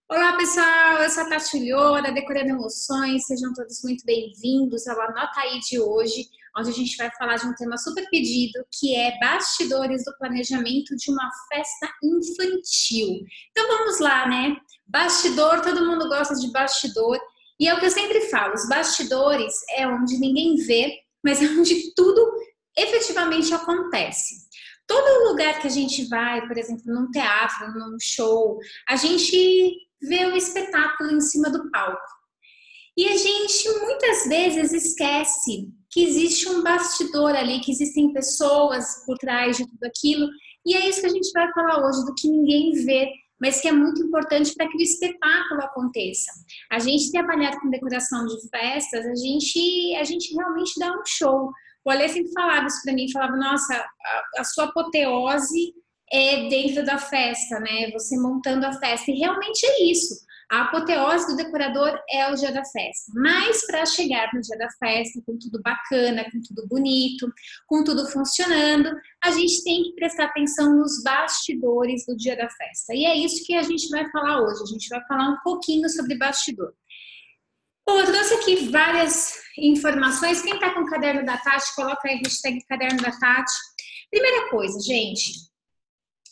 Olá pessoal, eu sou a Tati Ulloa, Decorando Emoções, sejam todos muito bem-vindos ao Anota Aí de hoje, onde a gente vai falar de um tema super pedido, que é bastidores do planejamento de uma festa infantil. Então vamos lá, né? Bastidor, todo mundo gosta de bastidor, e é o que eu sempre falo, os bastidores é onde ninguém vê, mas é onde tudo efetivamente acontece. Todo lugar que a gente vai, por exemplo, num teatro, num show, a gente vê o espetáculo em cima do palco. E a gente muitas vezes esquece que existe um bastidor ali, que existem pessoas por trás de tudo aquilo. E é isso que a gente vai falar hoje, do que ninguém vê, mas que é muito importante para que o espetáculo aconteça. A gente trabalhar com decoração de festas, a gente realmente dá um show. O Ale sempre falava isso para mim, falava, nossa, a sua apoteose é dentro da festa, né? Você montando a festa. E realmente é isso. A apoteose do decorador é o dia da festa. Mas para chegar no dia da festa, com tudo bacana, com tudo bonito, com tudo funcionando, a gente tem que prestar atenção nos bastidores do dia da festa. E é isso que a gente vai falar hoje. A gente vai falar um pouquinho sobre bastidor. Bom, eu trouxe aqui várias informações. Quem está com o caderno da Tati, coloca aí a hashtag caderno da Tati. Primeira coisa, gente,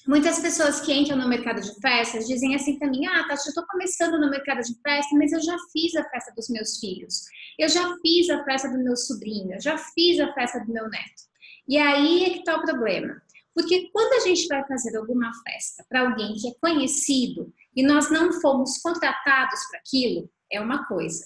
muitas pessoas que entram no mercado de festas dizem assim para mim, Tati, eu estou começando no mercado de festa, mas eu já fiz a festa dos meus filhos, eu já fiz a festa do meu sobrinho, eu já fiz a festa do meu neto. E aí é que está o problema. Porque quando a gente vai fazer alguma festa para alguém que é conhecido e nós não fomos contratados para aquilo, é uma coisa.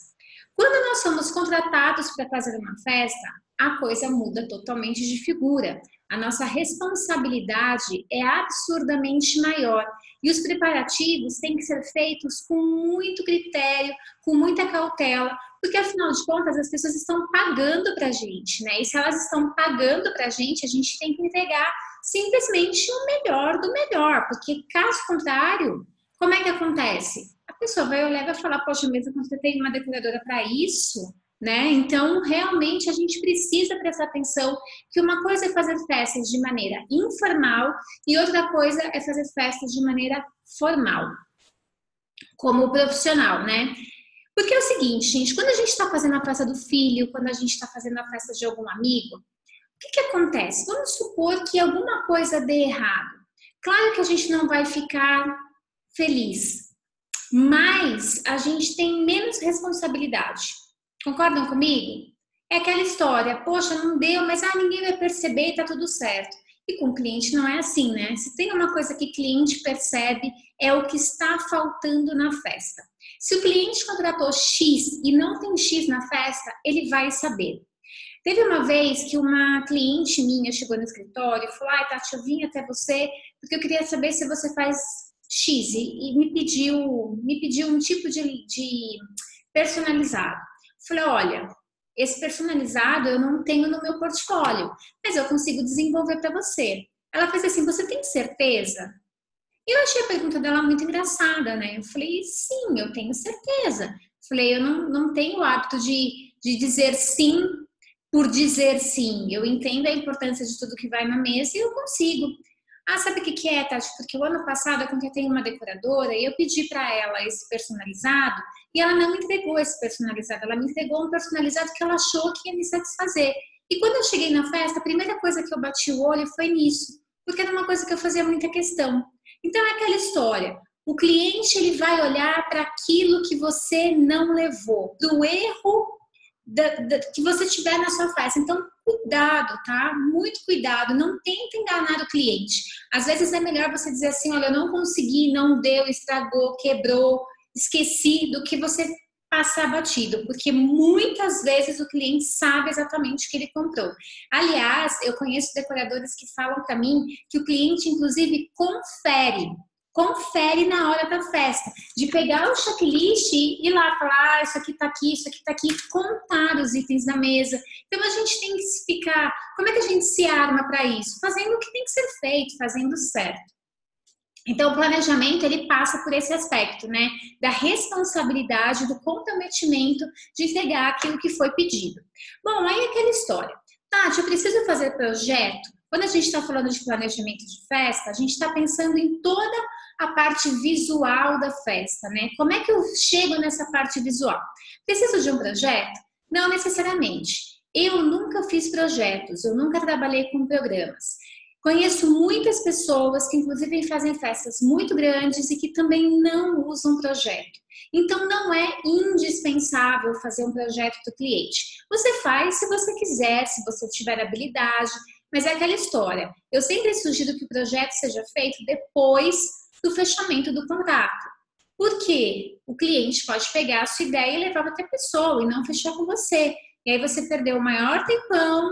Quando nós somos contratados para fazer uma festa, a coisa muda totalmente de figura. A nossa responsabilidade é absurdamente maior e os preparativos têm que ser feitos com muito critério, com muita cautela, porque afinal de contas as pessoas estão pagando para a gente, né? E se elas estão pagando para a gente tem que entregar simplesmente o melhor do melhor, porque caso contrário, como é que acontece? A pessoa vai olhar e vai falar, poxa, mesmo quando você tem uma decoradora para isso, né? Então, realmente, a gente precisa prestar atenção que uma coisa é fazer festas de maneira informal e outra coisa é fazer festas de maneira formal, como profissional, né? Porque é o seguinte, gente, quando a gente está fazendo a festa do filho, quando a gente está fazendo a festa de algum amigo, o que acontece? Vamos supor que alguma coisa dê errado. Claro que a gente não vai ficar feliz, mas a gente tem menos responsabilidade. Concordam comigo? É aquela história, poxa, não deu, mas ninguém vai perceber e tá tudo certo. E com o cliente não é assim, né? Se tem uma coisa que o cliente percebe, é o que está faltando na festa. Se o cliente contratou X e não tem X na festa, ele vai saber. Teve uma vez que uma cliente minha chegou no escritório e falou, Tati, eu vim até você porque eu queria saber se você faz X e me pediu um tipo de personalizado. Falei, olha, esse personalizado eu não tenho no meu portfólio, mas eu consigo desenvolver para você. Ela fez assim, você tem certeza? E eu achei a pergunta dela muito engraçada, né? Eu falei, sim, eu tenho certeza. Falei, eu não tenho o hábito de dizer sim por dizer sim. Eu entendo a importância de tudo que vai na mesa e eu consigo. Sabe o que é, Tati? Porque o ano passado eu contratei uma decoradora e eu pedi para ela esse personalizado e ela não me entregou esse personalizado. Ela me entregou um personalizado que ela achou que ia me satisfazer. E quando eu cheguei na festa, a primeira coisa que eu bati o olho foi nisso, porque era uma coisa que eu fazia muita questão. Então é aquela história. O cliente ele vai olhar para aquilo que você não levou, do erro que você tiver na sua festa. Então, cuidado, tá? Muito cuidado. Não tenta enganar o cliente. Às vezes é melhor você dizer assim, olha, eu não consegui, não deu, estragou, quebrou, esqueci, do que você passar batido, porque muitas vezes o cliente sabe exatamente o que ele comprou. Aliás, eu conheço decoradores que falam para mim que o cliente, inclusive, confere na hora da festa, de pegar o checklist e ir lá falar, isso aqui tá aqui, isso aqui tá aqui, contar os itens na mesa. Então a gente tem que ficar, como é que a gente se arma para isso? Fazendo o que tem que ser feito, fazendo certo. Então o planejamento ele passa por esse aspecto, né, da responsabilidade, do comprometimento de entregar aquilo que foi pedido. Bom, aí é aquela história. Tati, eu preciso fazer projeto. Quando a gente está falando de planejamento de festa, a gente está pensando em toda a parte visual da festa, né? Como é que eu chego nessa parte visual? Preciso de um projeto? Não necessariamente. Eu nunca fiz projetos, eu nunca trabalhei com programas. Conheço muitas pessoas que inclusive fazem festas muito grandes e que também não usam projeto. Então não é indispensável fazer um projeto do cliente. Você faz se você quiser, se você tiver habilidade, mas é aquela história. Eu sempre sugiro que o projeto seja feito depois do fechamento do contrato. Porque o cliente pode pegar a sua ideia e levar para outra pessoa e não fechar com você. E aí você perdeu o maior tempão.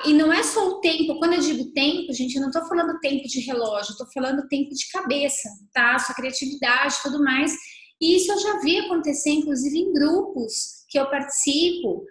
E não é só o tempo, quando eu digo tempo, gente, eu não estou falando tempo de relógio, estou falando tempo de cabeça, tá? Sua criatividade e tudo mais. E isso eu já vi acontecer, inclusive, em grupos que eu participo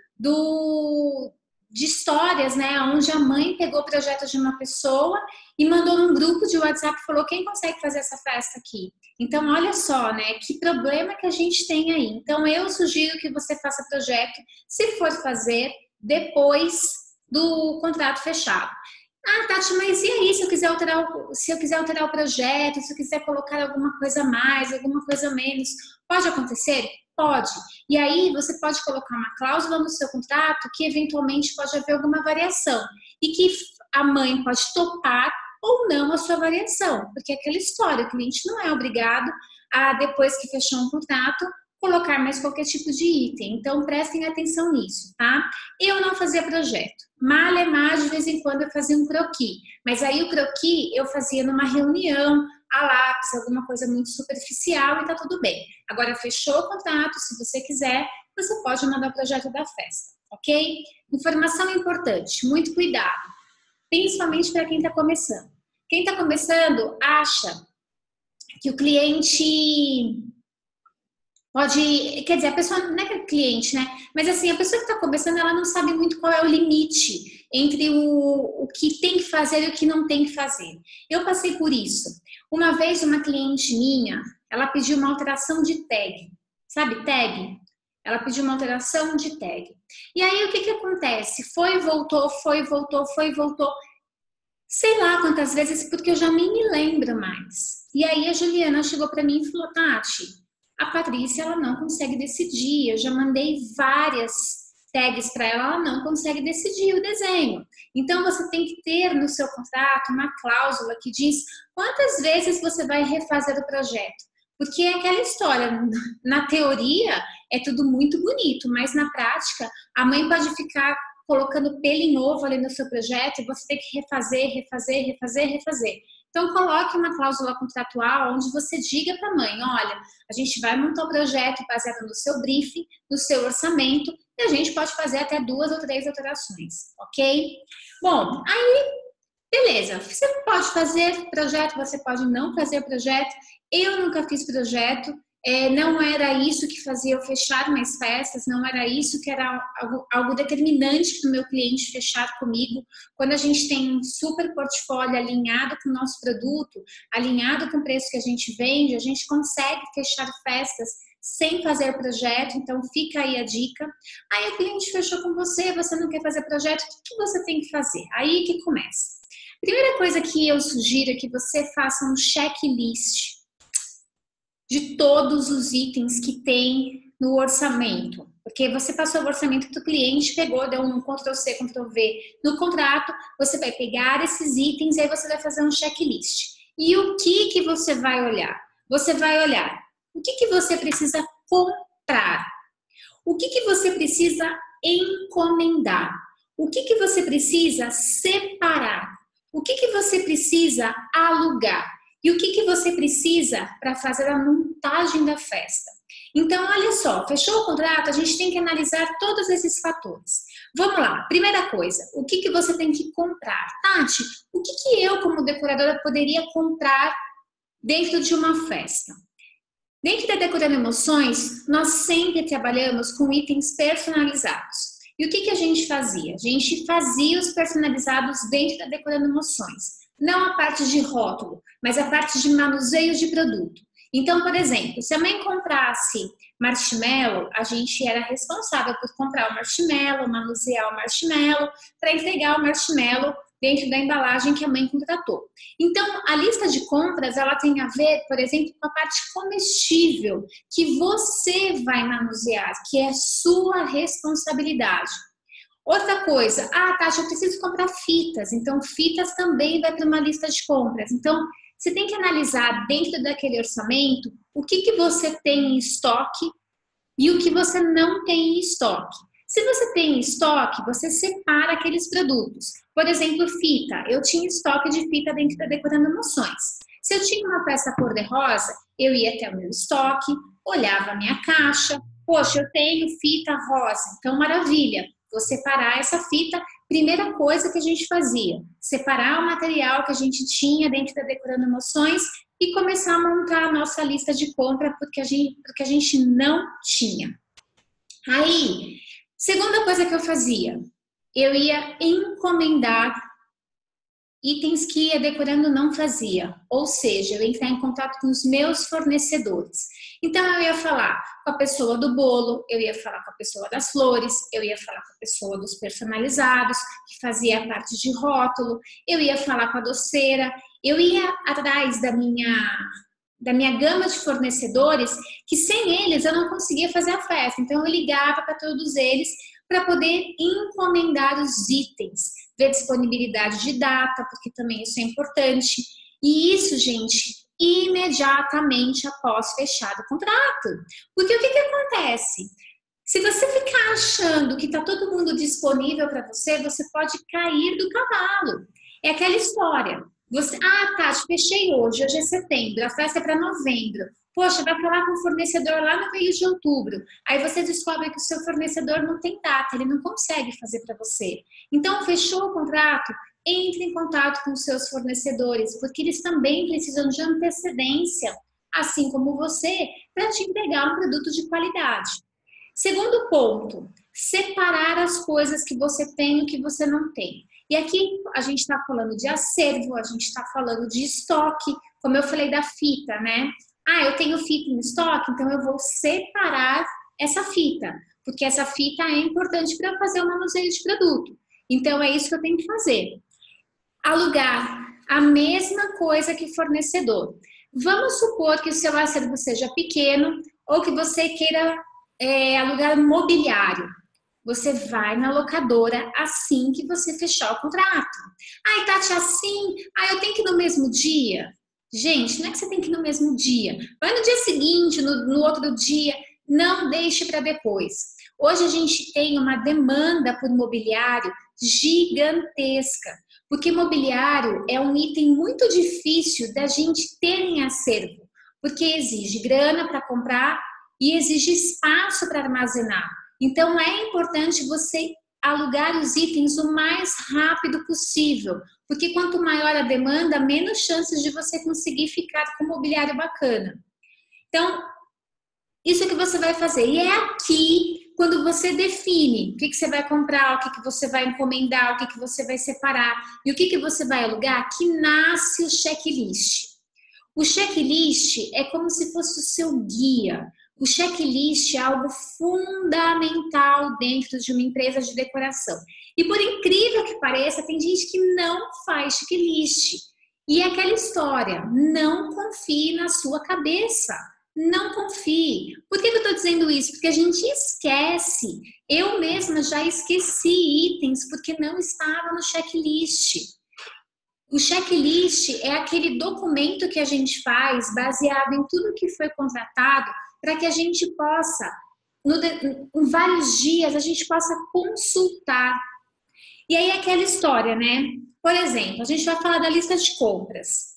de histórias, né? Onde a mãe pegou o projeto de uma pessoa e mandou num grupo de WhatsApp e falou: quem consegue fazer essa festa aqui? Então, olha só, né? Que problema que a gente tem aí. Então, eu sugiro que você faça projeto, se for fazer, depois do contrato fechado. Ah, Tati, mas e aí se eu quiser alterar o projeto, se eu quiser colocar alguma coisa a mais, alguma coisa a menos, pode acontecer? Pode. E aí você pode colocar uma cláusula no seu contrato que eventualmente pode haver alguma variação e que a mãe pode topar ou não a sua variação, porque é aquela história, o cliente não é obrigado a, depois que fechou um contrato, colocar mais qualquer tipo de item. Então, prestem atenção nisso, tá? Eu não fazia projeto. Malemar, de vez em quando eu fazia um croquis. Mas aí o croquis eu fazia numa reunião, a lápis, alguma coisa muito superficial e tá tudo bem. Agora, fechou o contrato, se você quiser, você pode mandar o projeto da festa, ok? Informação importante, muito cuidado. Principalmente para quem está começando. Quem está começando acha que o cliente... quer dizer, a pessoa não é que é cliente, né? Mas assim, a pessoa que está começando, ela não sabe muito qual é o limite entre o que tem que fazer e o que não tem que fazer. Eu passei por isso. Uma vez, uma cliente minha, ela pediu uma alteração de tag. Sabe tag? Ela pediu uma alteração de tag. E aí, o que acontece? Foi, voltou, foi, voltou, foi, voltou. Sei lá quantas vezes, porque eu já nem me lembro mais. E aí, a Juliana chegou para mim e falou: Tati, a Patrícia, ela não consegue decidir. Eu já mandei várias tags para ela, ela não consegue decidir o desenho. Então, você tem que ter no seu contrato uma cláusula que diz quantas vezes você vai refazer o projeto. Porque é aquela história, na teoria é tudo muito bonito, mas na prática a mãe pode ficar colocando pelo em ovo ali no seu projeto e você tem que refazer, refazer, refazer, refazer. Então, coloque uma cláusula contratual onde você diga para a mãe: olha, a gente vai montar um projeto baseado no seu briefing, no seu orçamento, e a gente pode fazer até 2 ou 3 alterações, ok? Bom, aí, beleza. Você pode fazer projeto, você pode não fazer projeto. Eu nunca fiz projeto. Não era isso que fazia eu fechar mais festas, não era isso que era algo determinante para o meu cliente fechar comigo. Quando a gente tem um super portfólio alinhado com o nosso produto, alinhado com o preço que a gente vende, a gente consegue fechar festas sem fazer projeto, então fica aí a dica. Aí o cliente fechou com você, você não quer fazer projeto, o que você tem que fazer? Aí que começa. Primeira coisa que eu sugiro é que você faça um checklist de todos os itens que tem no orçamento. Porque você passou o orçamento do cliente, pegou, deu um Ctrl+C, Ctrl+V no contrato, você vai pegar esses itens e aí você vai fazer um checklist. E o que você vai olhar? Você vai olhar o que você precisa comprar, o que você precisa encomendar, o que você precisa separar, o que você precisa alugar. E o que você precisa para fazer a montagem da festa? Então, olha só, fechou o contrato, a gente tem que analisar todos esses fatores. Vamos lá, primeira coisa, o que você tem que comprar? Tati, o que eu, como decoradora, poderia comprar dentro de uma festa? Dentro da Decorando Emoções, nós sempre trabalhamos com itens personalizados. E o que a gente fazia? A gente fazia os personalizados dentro da Decorando Emoções. Não a parte de rótulo, mas a parte de manuseio de produto. Então, por exemplo, se a mãe comprasse marshmallow, a gente era responsável por comprar o marshmallow, manusear o marshmallow, para entregar o marshmallow dentro da embalagem que a mãe contratou. Então, a lista de compras, ela tem a ver, por exemplo, com a parte comestível que você vai manusear, que é sua responsabilidade. Outra coisa, Tati, eu preciso comprar fitas, então fitas também vai para uma lista de compras. Então, você tem que analisar dentro daquele orçamento o que você tem em estoque e o que você não tem em estoque. Se você tem em estoque, você separa aqueles produtos. Por exemplo, fita. Eu tinha estoque de fita dentro da Decorando Emoções. Se eu tinha uma peça cor-de-rosa, eu ia até o meu estoque, olhava a minha caixa. Poxa, eu tenho fita rosa, então maravilha. Vou separar essa fita. Primeira coisa que a gente fazia, separar o material que a gente tinha dentro da Decorando Emoções e começar a montar a nossa lista de compra porque a gente não tinha. Aí, segunda coisa que eu fazia, eu ia encomendar itens que a Decorando não fazia, ou seja, eu ia entrar em contato com os meus fornecedores. Então, eu ia falar com a pessoa do bolo, eu ia falar com a pessoa das flores, eu ia falar com a pessoa dos personalizados, que fazia a parte de rótulo, eu ia falar com a doceira, eu ia atrás da minha gama de fornecedores, que sem eles eu não conseguia fazer a festa. Então, eu ligava para todos eles para poder encomendar os itens, ver disponibilidade de data, porque também isso é importante. E isso, gente, imediatamente após fechado o contrato. Porque o que acontece? Se você ficar achando que está todo mundo disponível para você, você pode cair do cavalo. É aquela história. Você, Tati, fechei hoje é setembro, a festa é para novembro. Poxa, vai falar com o fornecedor lá no mês de outubro. Aí você descobre que o seu fornecedor não tem data, ele não consegue fazer para você. Então, fechou o contrato? Entre em contato com os seus fornecedores, porque eles também precisam de antecedência, assim como você, para te entregar um produto de qualidade. Segundo ponto, separar as coisas que você tem e o que você não tem. E aqui a gente está falando de acervo, a gente está falando de estoque, como eu falei da fita, né? Eu tenho fita em estoque, então eu vou separar essa fita, porque essa fita é importante para eu fazer o manuseio de produto. Então é isso que eu tenho que fazer. Alugar a mesma coisa que fornecedor. Vamos supor que o seu acervo seja pequeno ou que você queira alugar mobiliário. Você vai na locadora assim que você fechar o contrato. Tati, assim? Eu tenho que ir no mesmo dia? Gente, não é que você tem que ir no mesmo dia. Vai no dia seguinte, no outro dia. Não deixe para depois. Hoje a gente tem uma demanda por mobiliário gigantesca. Porque mobiliário é um item muito difícil da gente ter em acervo. Porque exige grana para comprar e exige espaço para armazenar. Então, é importante você alugar os itens o mais rápido possível, porque quanto maior a demanda, menos chances de você conseguir ficar com mobiliário bacana. Então, isso que você vai fazer. E é aqui, quando você define o que você vai comprar, o que você vai encomendar, o que você vai separar e o que você vai alugar, que nasce o checklist. O checklist é como se fosse o seu guia. O checklist é algo fundamental dentro de uma empresa de decoração. E por incrível que pareça, tem gente que não faz checklist. E é aquela história, não confie na sua cabeça. Não confie. Por que eu estou dizendo isso? Porque a gente esquece. Eu mesma já esqueci itens porque não estava no checklist. O checklist é aquele documento que a gente faz baseado em tudo que foi contratado para que a gente possa, em vários dias, a gente possa consultar. E aí é aquela história, né? Por exemplo, a gente vai falar da lista de compras.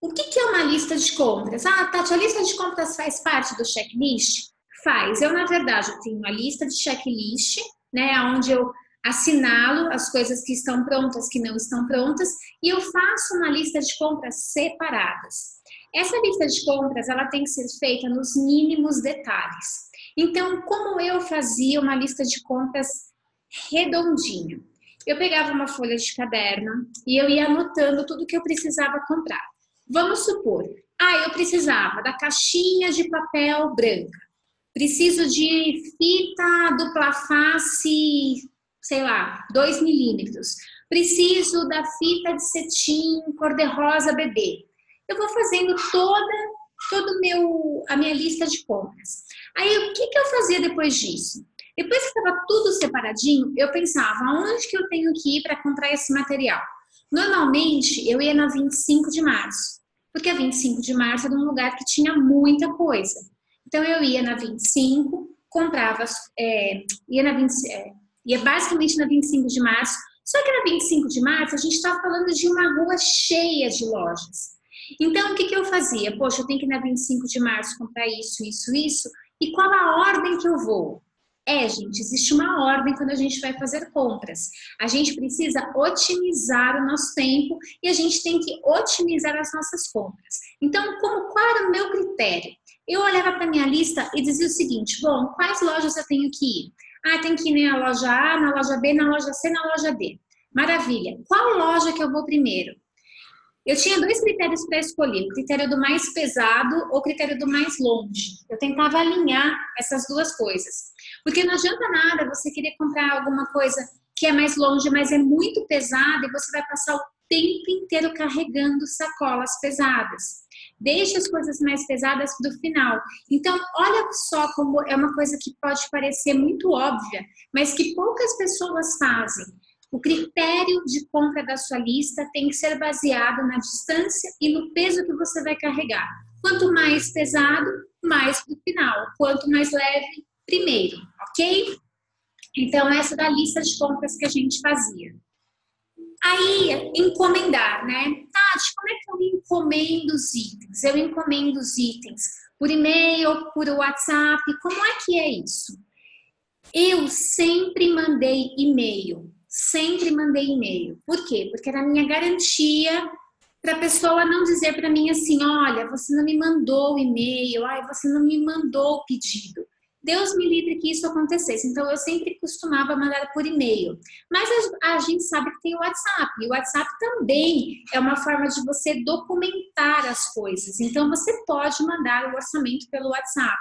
O que é uma lista de compras? Tati, a lista de compras faz parte do checklist? Faz. Eu, na verdade, eu tenho uma lista de checklist, né? Onde eu assinalo as coisas que estão prontas, que não estão prontas, e eu faço uma lista de compras separadas. Essa lista de compras, ela tem que ser feita nos mínimos detalhes. Então, como eu fazia uma lista de compras redondinha? Eu pegava uma folha de caderno e eu ia anotando tudo que eu precisava comprar. Vamos supor, eu precisava da caixinha de papel branca, preciso de fita dupla face, sei lá, 2 milímetros. Preciso da fita de cetim cor-de-rosa bebê. Eu vou fazendo a minha lista de compras. Aí, o que eu fazia depois disso? Depois que estava tudo separadinho, eu pensava, aonde que eu tenho que ir para comprar esse material? Normalmente, eu ia na 25 de março, porque a 25 de março era um lugar que tinha muita coisa. Então, eu ia na 25, comprava, ia basicamente na 25 de março, só que na 25 de março, a gente estava falando de uma rua cheia de lojas. Então, o que eu fazia? Poxa, eu tenho que ir na 25 de março comprar isso, isso, isso. E qual a ordem que eu vou? Gente, existe uma ordem quando a gente vai fazer compras. A gente precisa otimizar o nosso tempo e a gente tem que otimizar as nossas compras. Então, qual era o meu critério? Eu olhava para a minha lista e dizia o seguinte, bom, quais lojas eu tenho que ir? Tem que ir na loja A, na loja B, na loja C, na loja D. Maravilha. Qual loja que eu vou primeiro? Eu tinha 2 critérios para escolher, o critério do mais pesado ou o critério do mais longe. Eu tentava alinhar essas duas coisas. Porque não adianta nada você querer comprar alguma coisa que é mais longe, mas é muito pesada e você vai passar o tempo inteiro carregando sacolas pesadas. Deixe as coisas mais pesadas para o final. Então, olha só como é uma coisa que pode parecer muito óbvia, mas que poucas pessoas fazem. O critério de compra da sua lista tem que ser baseado na distância e no peso que você vai carregar. Quanto mais pesado, mais para o final. Quanto mais leve, primeiro, ok? Então, essa era a lista de compras que a gente fazia. Aí, encomendar, né? Tati, como é que eu encomendo os itens? Eu encomendo os itens por e-mail, por WhatsApp, como é que é isso? Eu sempre mandei e-mail. Sempre mandei e-mail. Por quê? Porque era a minha garantia para a pessoa não dizer para mim assim, olha, você não me mandou o e-mail, você não me mandou o pedido. Deus me livre que isso acontecesse. Então, eu sempre costumava mandar por e-mail. Mas a gente sabe que tem o WhatsApp. E o WhatsApp também é uma forma de você documentar as coisas. Então, você pode mandar o orçamento pelo WhatsApp.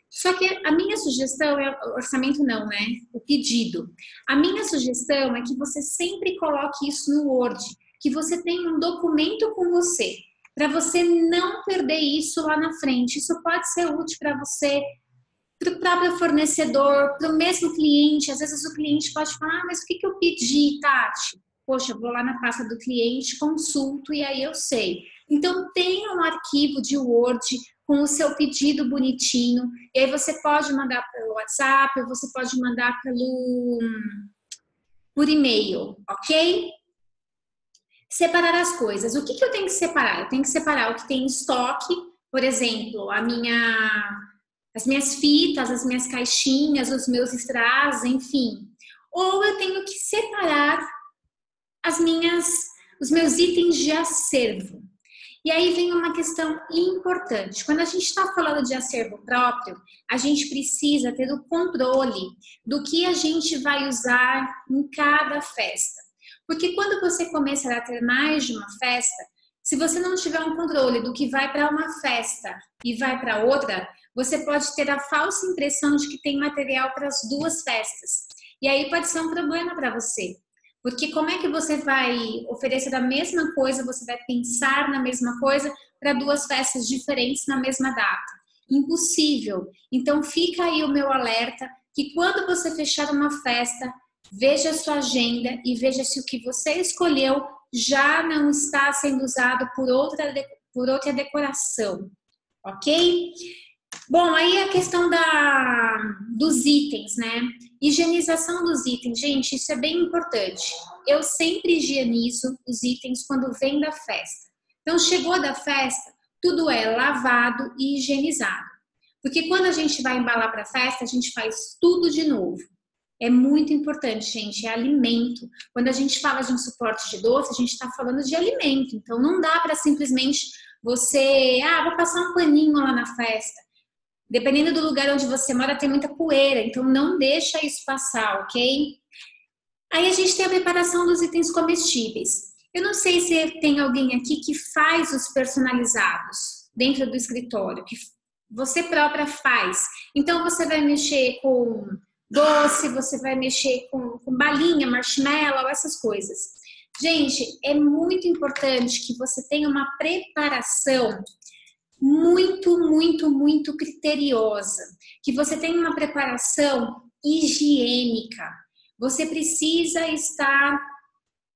Só que a minha sugestão é, orçamento não, né? O pedido. A minha sugestão é que você sempre coloque isso no Word, que você tenha um documento com você, para você não perder isso lá na frente. Isso pode ser útil para você, para o próprio fornecedor, para o mesmo cliente. Às vezes o cliente pode falar, mas o que eu pedi, Tati? Poxa, eu vou lá na pasta do cliente, consulto e aí eu sei. Então, tenha um arquivo de Word com o seu pedido bonitinho, e aí você pode mandar pelo WhatsApp, ou você pode mandar por e-mail, ok? Separar as coisas. O que eu tenho que separar? Eu tenho que separar o que tem em estoque, por exemplo, as minhas fitas, as minhas caixinhas, os meus strass, enfim. Ou eu tenho que separar os meus itens de acervo. E aí vem uma questão importante. Quando a gente está falando de acervo próprio, a gente precisa ter o controle do que a gente vai usar em cada festa. Porque quando você começar a ter mais de uma festa, se você não tiver um controle do que vai para uma festa e vai para outra, você pode ter a falsa impressão de que tem material para as duas festas. E aí pode ser um problema para você. Porque como é que você vai oferecer a mesma coisa, você vai pensar na mesma coisa para duas festas diferentes na mesma data? Impossível. Então fica aí o meu alerta que quando você fechar uma festa, veja a sua agenda e veja se o que você escolheu já não está sendo usado por outra decoração, ok? Bom, aí a questão dos itens, né? Higienização dos itens, gente, isso é bem importante. Eu sempre higienizo os itens quando vem da festa. Então, chegou da festa, tudo é lavado e higienizado. Porque quando a gente vai embalar para a festa, a gente faz tudo de novo. É muito importante, gente, é alimento. Quando a gente fala de um suporte de doce, a gente está falando de alimento. Então, não dá para simplesmente você, vou passar um paninho lá na festa. Dependendo do lugar onde você mora, tem muita poeira, então não deixa isso passar, ok? Aí a gente tem a preparação dos itens comestíveis. Eu não sei se tem alguém aqui que faz os personalizados dentro do escritório, que você própria faz. Então você vai mexer com doce, você vai mexer com balinha, marshmallow, essas coisas. Gente, é muito importante que você tenha uma preparação muito, muito, muito criteriosa, que você tenha uma preparação higiênica. Você precisa estar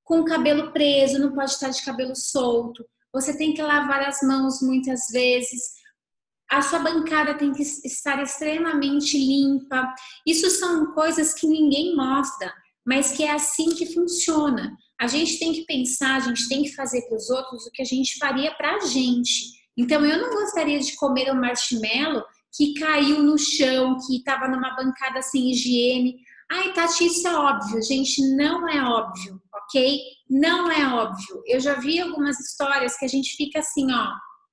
com o cabelo preso, não pode estar de cabelo solto. Você tem que lavar as mãos muitas vezes. A sua bancada tem que estar extremamente limpa. Isso são coisas que ninguém mostra, mas que é assim que funciona. A gente tem que pensar, a gente tem que fazer para os outros o que a gente faria para a gente. Então, eu não gostaria de comer um marshmallow que caiu no chão, que estava numa bancada sem higiene. Ai, Tati, isso é óbvio. Gente, não é óbvio, ok? Não é óbvio. Eu já vi algumas histórias que a gente fica assim, ó,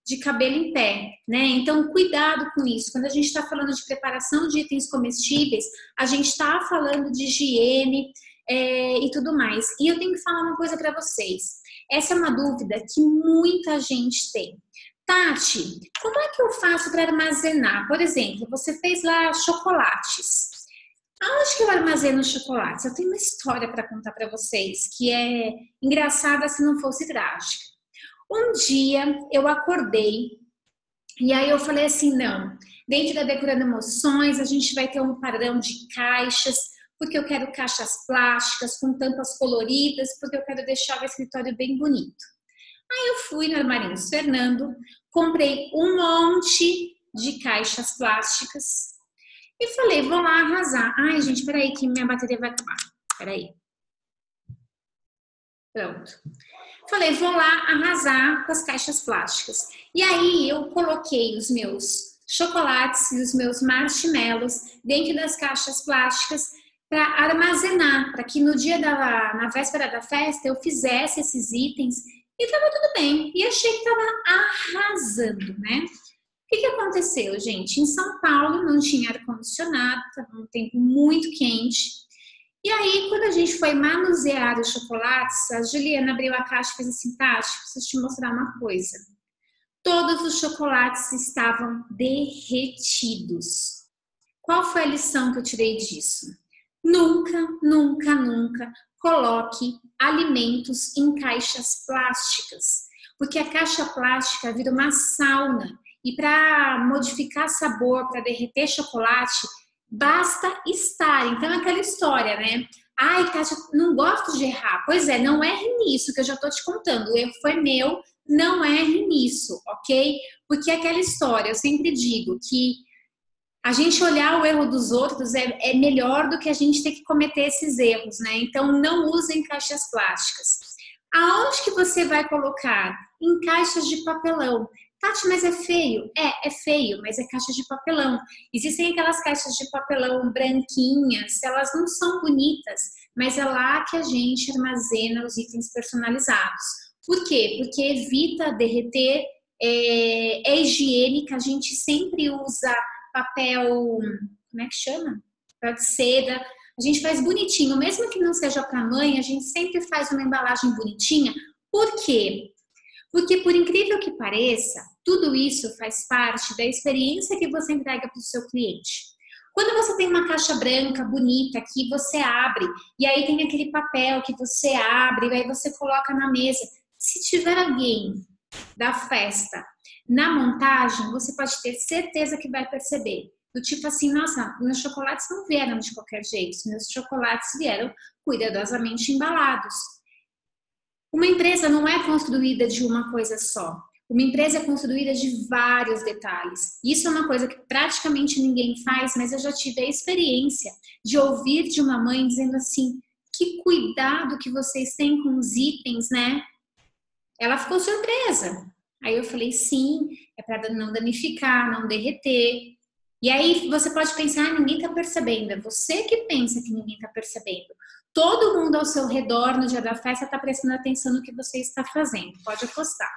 de cabelo em pé, né? Então, cuidado com isso. Quando a gente está falando de preparação de itens comestíveis, a gente está falando de higiene e tudo mais. E eu tenho que falar uma coisa para vocês. Essa é uma dúvida que muita gente tem. Tati, como é que eu faço para armazenar? Por exemplo, você fez lá chocolates. Aonde que eu armazeno chocolates? Eu tenho uma história para contar para vocês que é engraçada se não fosse trágica. Um dia eu acordei e aí eu falei assim, não, dentro da Decorando Emoções a gente vai ter um padrão de caixas, porque eu quero caixas plásticas com tampas coloridas, porque eu quero deixar o escritório bem bonito. Aí eu fui no Armarinhos Fernando, comprei um monte de caixas plásticas e falei, vou lá arrasar. Ai, gente, peraí que minha bateria vai acabar. Peraí. Pronto. Falei, vou lá arrasar com as caixas plásticas. E aí eu coloquei os meus chocolates e os meus marshmallows dentro das caixas plásticas para armazenar, para que no dia na véspera da festa eu fizesse esses itens e estava tudo bem. E achei que estava arrasando, né? O que aconteceu, gente? Em São Paulo não tinha ar-condicionado, estava um tempo muito quente. E aí, quando a gente foi manusear os chocolates, a Juliana abriu a caixa e fez assim, Tati, preciso te mostrar uma coisa. Todos os chocolates estavam derretidos. Qual foi a lição que eu tirei disso? Nunca, nunca, nunca coloque alimentos em caixas plásticas, porque a caixa plástica vira uma sauna e para modificar sabor, para derreter chocolate, basta estar. Então é aquela história, né? Ai, Kátia, não gosto de errar. Pois é, não erre nisso que eu já tô te contando. O erro foi meu, não erre nisso, ok? Porque é aquela história, eu sempre digo que a gente olhar o erro dos outros é melhor do que a gente ter que cometer esses erros, né? Então não usem caixas plásticas. Aonde que você vai colocar? Em caixas de papelão. Tati, mas é feio? É feio, mas é caixa de papelão. Existem aquelas caixas de papelão branquinhas, elas não são bonitas, mas é lá que a gente armazena os itens personalizados. Por quê? Porque evita derreter, é higiênica, a gente sempre usa papel, como é que chama? Papel de seda. A gente faz bonitinho, mesmo que não seja para mãe, a gente sempre faz uma embalagem bonitinha. Por quê? Porque, por incrível que pareça, tudo isso faz parte da experiência que você entrega para o seu cliente. Quando você tem uma caixa branca, bonita, que você abre, e aí tem aquele papel que você abre, e aí você coloca na mesa. Se tiver alguém da festa na montagem, você pode ter certeza que vai perceber. Do tipo assim, nossa, meus chocolates não vieram de qualquer jeito, meus chocolates vieram cuidadosamente embalados. Uma empresa não é construída de uma coisa só. Uma empresa é construída de vários detalhes. Isso é uma coisa que praticamente ninguém faz, mas eu já tive a experiência de ouvir de uma mãe dizendo assim, que cuidado que vocês têm com os itens, né? Ela ficou surpresa. Aí eu falei, sim, é para não danificar, não derreter. E aí você pode pensar, ninguém está percebendo. É você que pensa que ninguém está percebendo. Todo mundo ao seu redor no dia da festa está prestando atenção no que você está fazendo. Pode apostar.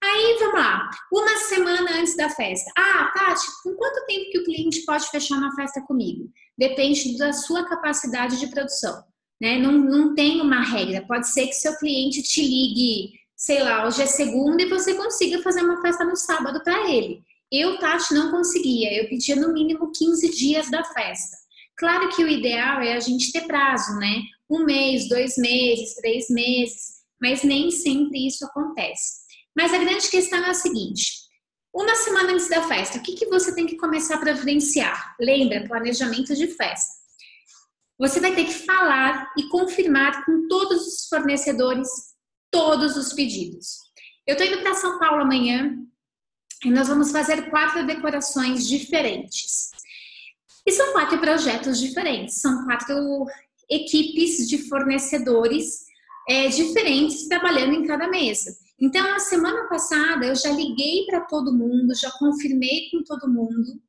Aí, vamos lá. Uma semana antes da festa. Ah, Tati, com quanto tempo que o cliente pode fechar uma festa comigo? Depende da sua capacidade de produção, né? Não tem uma regra. Pode ser que seu cliente te ligue, sei lá, hoje é segunda e você consiga fazer uma festa no sábado para ele. Eu, Tati, não conseguia. Eu pedia no mínimo 15 dias da festa. Claro que o ideal é a gente ter prazo, né? 1 mês, 2 meses, 3 meses, mas nem sempre isso acontece. Mas a grande questão é a seguinte: uma semana antes da festa, o que você tem que começar a providenciar? Lembra, planejamento de festa. Você vai ter que falar e confirmar com todos os fornecedores todos os pedidos. Eu estou indo para São Paulo amanhã e nós vamos fazer 4 decorações diferentes. E são 4 projetos diferentes, são 4 equipes de fornecedores diferentes trabalhando em cada mesa. Então, na semana passada, eu já liguei para todo mundo, já confirmei com todo mundo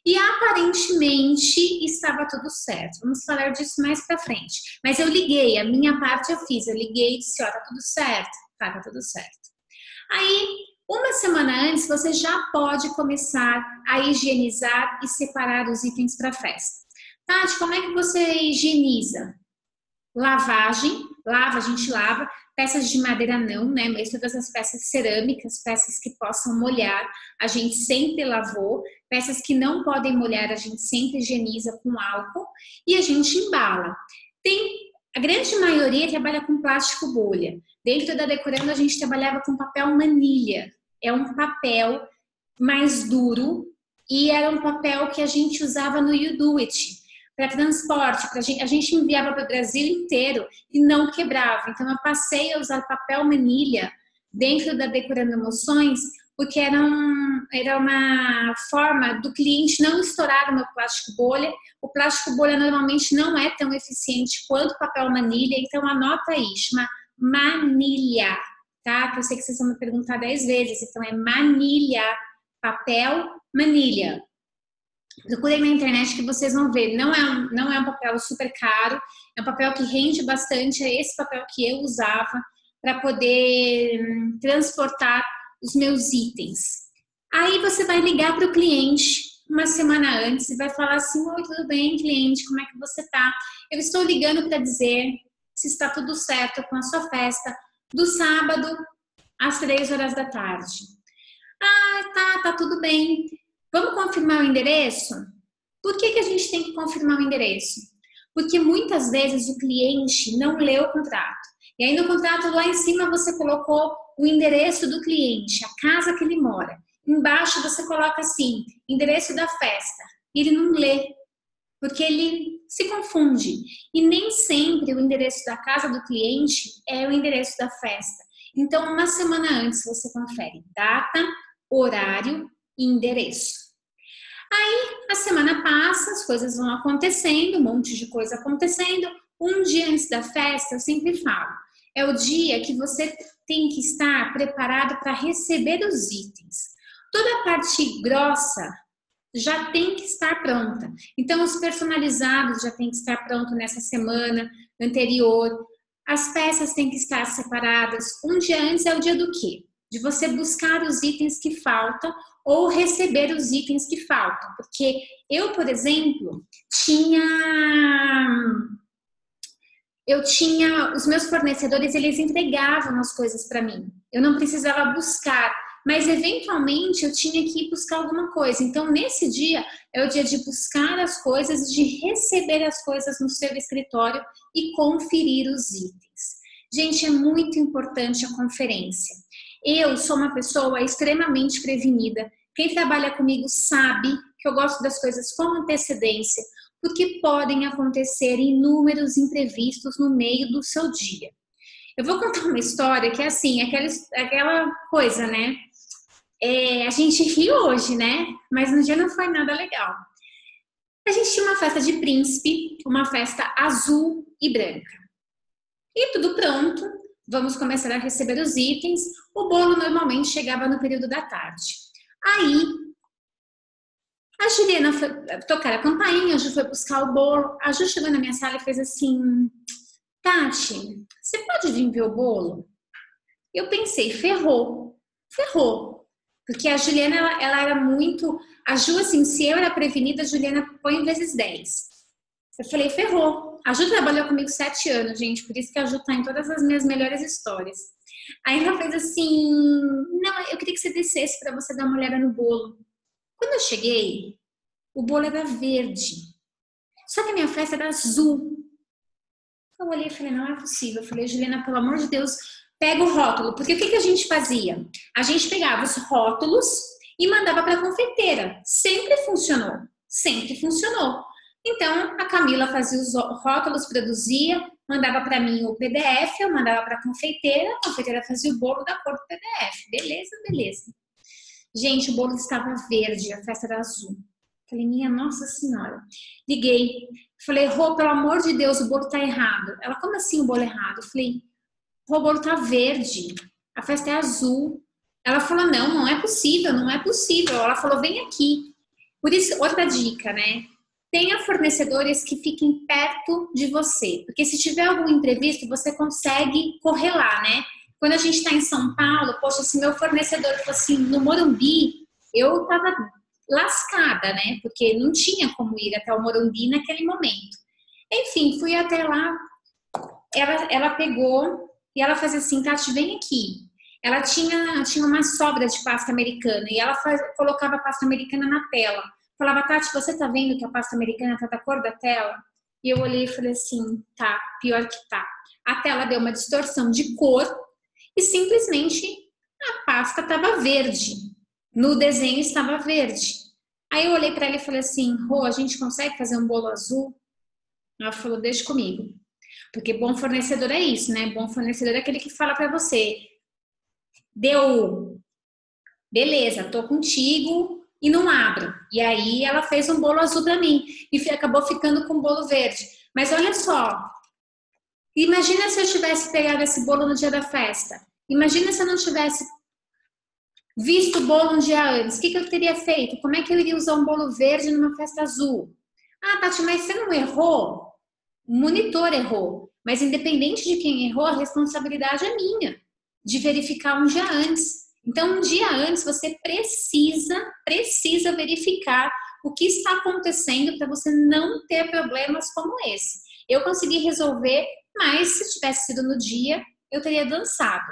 e aparentemente estava tudo certo. Vamos falar disso mais para frente. Mas eu liguei, a minha parte eu fiz, eu liguei e disse, ó, tá tudo certo? Tá tudo certo. Aí, uma semana antes, você já pode começar a higienizar e separar os itens para a festa. Tati, como é que você higieniza? Lavagem, a gente lava. Peças de madeira não, né? Mas todas as peças cerâmicas, peças que possam molhar, a gente sempre lavou. Peças que não podem molhar, a gente sempre higieniza com álcool e a gente embala. A grande maioria trabalha com plástico bolha. Dentro da Decorando, a gente trabalhava com papel manilha. É um papel mais duro e era um papel que a gente usava no You Do It para transporte, a gente enviava para o Brasil inteiro e não quebrava. Então eu passei a usar papel manilha dentro da Decorando Emoções, porque era uma forma do cliente não estourar o meu plástico bolha. O plástico bolha normalmente não é tão eficiente quanto o papel manilha, então anota aí, chama manilha, tá? Que eu sei que vocês vão me perguntar 10 vezes, então é manilha, papel manilha. Procurem na internet que vocês vão ver, não é um papel super caro, é um papel que rende bastante, é esse papel que eu usava para poder transportar os meus itens. Aí você vai ligar para o cliente uma semana antes e vai falar assim, oi, tudo bem, cliente, como é que você tá? Eu estou ligando para dizer se está tudo certo com a sua festa do sábado às 3 horas da tarde. Ah, tá tudo bem. Vamos confirmar o endereço? Por que a gente tem que confirmar o endereço? Porque muitas vezes o cliente não lê o contrato. E aí no contrato lá em cima você colocou o endereço do cliente, a casa que ele mora. Embaixo você coloca assim, endereço da festa. E ele não lê, porque ele se confunde. E nem sempre o endereço da casa do cliente é o endereço da festa. Então, uma semana antes você confere data, horário e endereço. Aí a semana passa, as coisas vão acontecendo, um monte de coisa acontecendo. Um dia antes da festa, eu sempre falo, é o dia que você tem que estar preparado para receber os itens. Toda a parte grossa já tem que estar pronta. Então, os personalizados já tem que estar pronto nessa semana anterior. As peças têm que estar separadas. Um dia antes é o dia do quê? De você buscar os itens que faltam ou receber os itens que faltam. Porque eu, por exemplo, os meus fornecedores, eles entregavam as coisas para mim. Eu não precisava buscar, mas eventualmente eu tinha que ir buscar alguma coisa. Então, nesse dia, é o dia de buscar as coisas, de receber as coisas no seu escritório e conferir os itens. Gente, é muito importante a conferência. Eu sou uma pessoa extremamente prevenida. Quem trabalha comigo sabe que eu gosto das coisas com antecedência, porque podem acontecer inúmeros imprevistos no meio do seu dia. Eu vou contar uma história que é assim, aquela coisa, né? A gente ri hoje, né? Mas no dia não foi nada legal. A gente tinha uma festa de príncipe, uma festa azul e branca. E tudo pronto, vamos começar a receber os itens. O bolo normalmente chegava no período da tarde. Aí, a Juliana foi tocar a campainha, a Ju foi buscar o bolo. A Ju chegou na minha sala e fez assim, Tati, você pode vir ver o bolo? Eu pensei, ferrou. Porque a Juliana, ela era muito... A Ju, assim, se eu era prevenida, a Juliana põe vezes 10. Eu falei, ferrou. A Ju trabalhou comigo 7 anos, gente, por isso que a Ju tá em todas as minhas melhores histórias. Aí ela fez assim, não, eu queria que você descesse para você dar uma olhada no bolo. Quando eu cheguei, o bolo era verde. Só que a minha festa era azul. Eu olhei e falei, não é possível. Eu falei, Juliana, pelo amor de Deus, pega o rótulo. Porque o que a gente fazia? A gente pegava os rótulos e mandava para a confeiteira. Sempre funcionou. Sempre funcionou. Então, a Camila fazia os rótulos, produzia, mandava para mim o PDF, eu mandava para a confeiteira fazia o bolo da cor do PDF. Beleza, beleza. Gente, o bolo estava verde, a festa era azul. Falei, minha Nossa Senhora. Liguei. Falei, Rô, pelo amor de Deus, o bolo tá errado. Ela, como assim o bolo errado? Eu falei, Rô, o bolo tá verde. A festa é azul. Ela falou, não, não é possível, não é possível. Ela falou, vem aqui. Por isso, outra dica, né? Tenha fornecedores que fiquem perto de você. Porque se tiver algum imprevisto, você consegue correr lá, né? Quando a gente está em São Paulo, poxa, se meu fornecedor fosse no Morumbi, eu tava lascada, né? Porque não tinha como ir até o Morumbi naquele momento. Enfim, fui até lá, ela pegou e ela fazia assim, Tati, vem aqui. Ela tinha uma sobra de pasta americana e ela colocava a pasta americana na tela. Falava, Tati, você tá vendo que a pasta americana tá da cor da tela? E eu olhei e falei assim, tá, pior que tá. A tela deu uma distorção de cor e simplesmente a pasta estava verde. No desenho estava verde. Aí eu olhei para ela e falei assim, Rô, a gente consegue fazer um bolo azul? Ela falou, deixa comigo. Porque bom fornecedor é isso, né? Bom fornecedor é aquele que fala para você, deu, beleza, tô contigo e não abro. E aí ela fez um bolo azul para mim e acabou ficando com um bolo verde. Mas olha só, imagina se eu tivesse pegado esse bolo no dia da festa. Imagina se eu não tivesse visto o bolo um dia antes. O que eu teria feito? Como é que eu iria usar um bolo verde numa festa azul? Ah, Tati, mas você não errou? O monitor errou. Mas independente de quem errou, a responsabilidade é minha de verificar um dia antes. Então, um dia antes, você precisa verificar o que está acontecendo para você não ter problemas como esse. Eu consegui resolver, mas se tivesse sido no dia, eu teria dançado.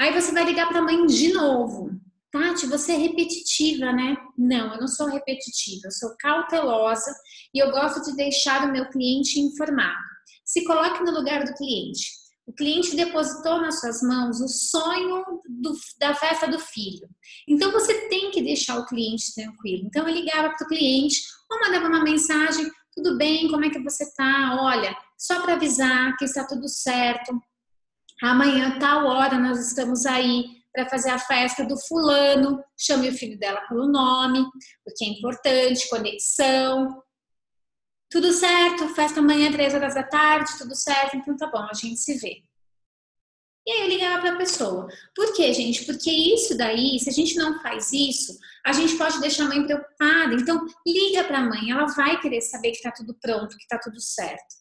Aí você vai ligar para a mãe de novo. Tati, você é repetitiva, né? Não, eu não sou repetitiva, eu sou cautelosa e eu gosto de deixar o meu cliente informado. Se coloque no lugar do cliente. O cliente depositou nas suas mãos o sonho da festa do filho. Então você tem que deixar o cliente tranquilo. Então eu ligava para o cliente ou mandava uma mensagem: tudo bem, como é que você tá? Olha, só para avisar que está tudo certo. Amanhã, tal hora, nós estamos aí para fazer a festa do fulano. Chame o filho dela pelo nome, porque é importante, conexão. Tudo certo, festa amanhã, 3 horas da tarde, tudo certo, então tá bom, a gente se vê. E aí eu ligava para a pessoa. Por quê, gente? Porque isso daí, se a gente não faz isso, a gente pode deixar a mãe preocupada. Então, liga para a mãe, ela vai querer saber que tá tudo pronto, que tá tudo certo.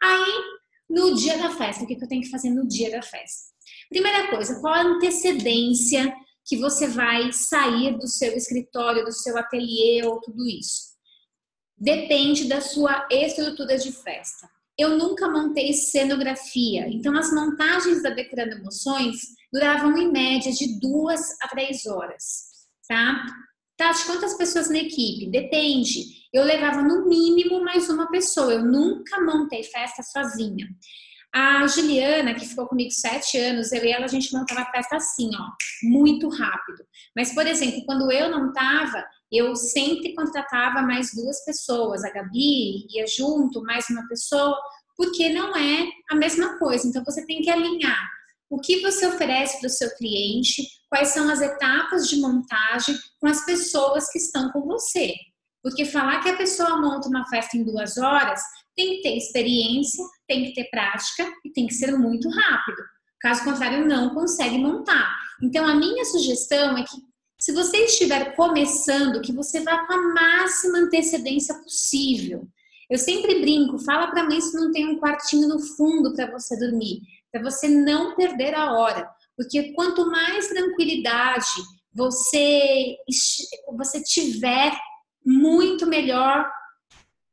Aí, no dia da festa, o que eu tenho que fazer no dia da festa? Primeira coisa, qual a antecedência que você vai sair do seu escritório, do seu ateliê ou tudo isso? Depende da sua estrutura de festa. Eu nunca montei cenografia, então as montagens da Decorando Emoções duravam em média de 2 a 3 horas, tá? Tati, quantas pessoas na equipe? Depende. Eu levava no mínimo mais uma pessoa, eu nunca montei festa sozinha. A Juliana, que ficou comigo 7 anos, eu e ela, a gente montava a festa assim, ó, muito rápido. Mas, por exemplo, quando eu não estava, eu sempre contratava mais 2 pessoas. A Gabi ia junto, mais uma pessoa, porque não é a mesma coisa. Então, você tem que alinhar o que você oferece para o seu cliente, quais são as etapas de montagem com as pessoas que estão com você. Porque falar que a pessoa monta uma festa em 2 horas, tem que ter experiência, tem que ter prática e tem que ser muito rápido. Caso contrário, não consegue montar. Então, a minha sugestão é que, se você estiver começando, que você vá com a máxima antecedência possível. Eu sempre brinco, fala para mim se não tem um quartinho no fundo para você dormir, para você não perder a hora. Porque quanto mais tranquilidade você tiver, muito melhor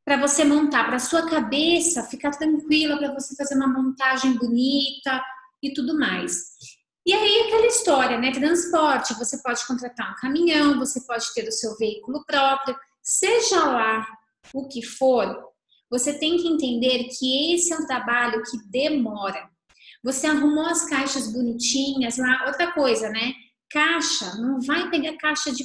para você montar, para sua cabeça ficar tranquila, para você fazer uma montagem bonita e tudo mais. E aí aquela história, né? Transporte, você pode contratar um caminhão, você pode ter o seu veículo próprio, seja lá o que for, Você tem que entender que esse é um trabalho que demora. Você arrumou as caixas bonitinhas lá. Outra coisa, né? Caixa, não vai pegar caixa de...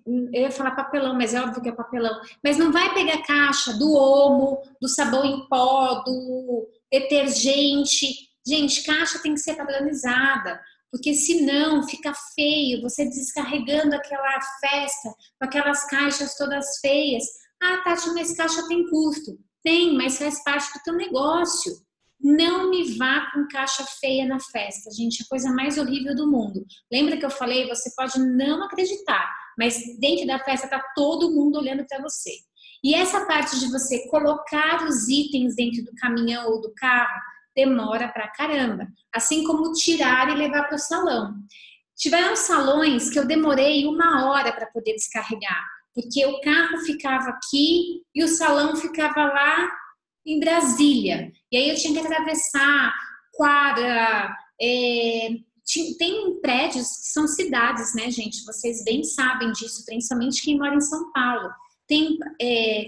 Eu ia falar papelão, mas é óbvio que é papelão. Mas não vai pegar caixa do Omo, do sabão em pó, do detergente. Gente, caixa tem que ser padronizada, porque senão fica feio você descarregando aquela festa com aquelas caixas todas feias. Ah, Tati, mas caixa tem custo. Tem, mas faz parte do teu negócio. Não me vá com caixa feia na festa, gente, é a coisa mais horrível do mundo. Lembra que eu falei, você pode não acreditar, mas dentro da festa tá todo mundo olhando para você. E essa parte de você colocar os itens dentro do caminhão ou do carro demora pra caramba, assim como tirar e levar para o salão. Tiveram salões que eu demorei 1 hora para poder descarregar, porque o carro ficava aqui e o salão ficava lá em Brasília. E aí eu tinha que atravessar quadra. Tem prédios que são cidades, né, gente? Vocês bem sabem disso, principalmente quem mora em São Paulo. Tem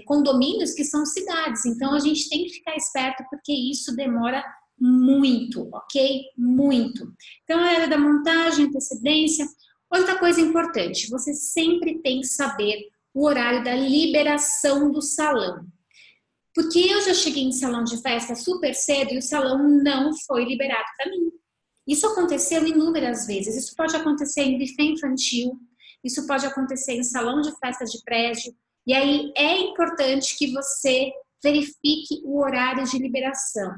condomínios que são cidades, então a gente tem que ficar esperto porque isso demora muito, ok? Muito. Então, a hora da montagem, antecedência. Outra coisa importante, você sempre tem que saber o horário da liberação do salão. Porque eu já cheguei em salão de festa super cedo e o salão não foi liberado para mim. Isso aconteceu inúmeras vezes. Isso pode acontecer em buffet infantil, isso pode acontecer em salão de festa de prédio. E aí é importante que você verifique o horário de liberação.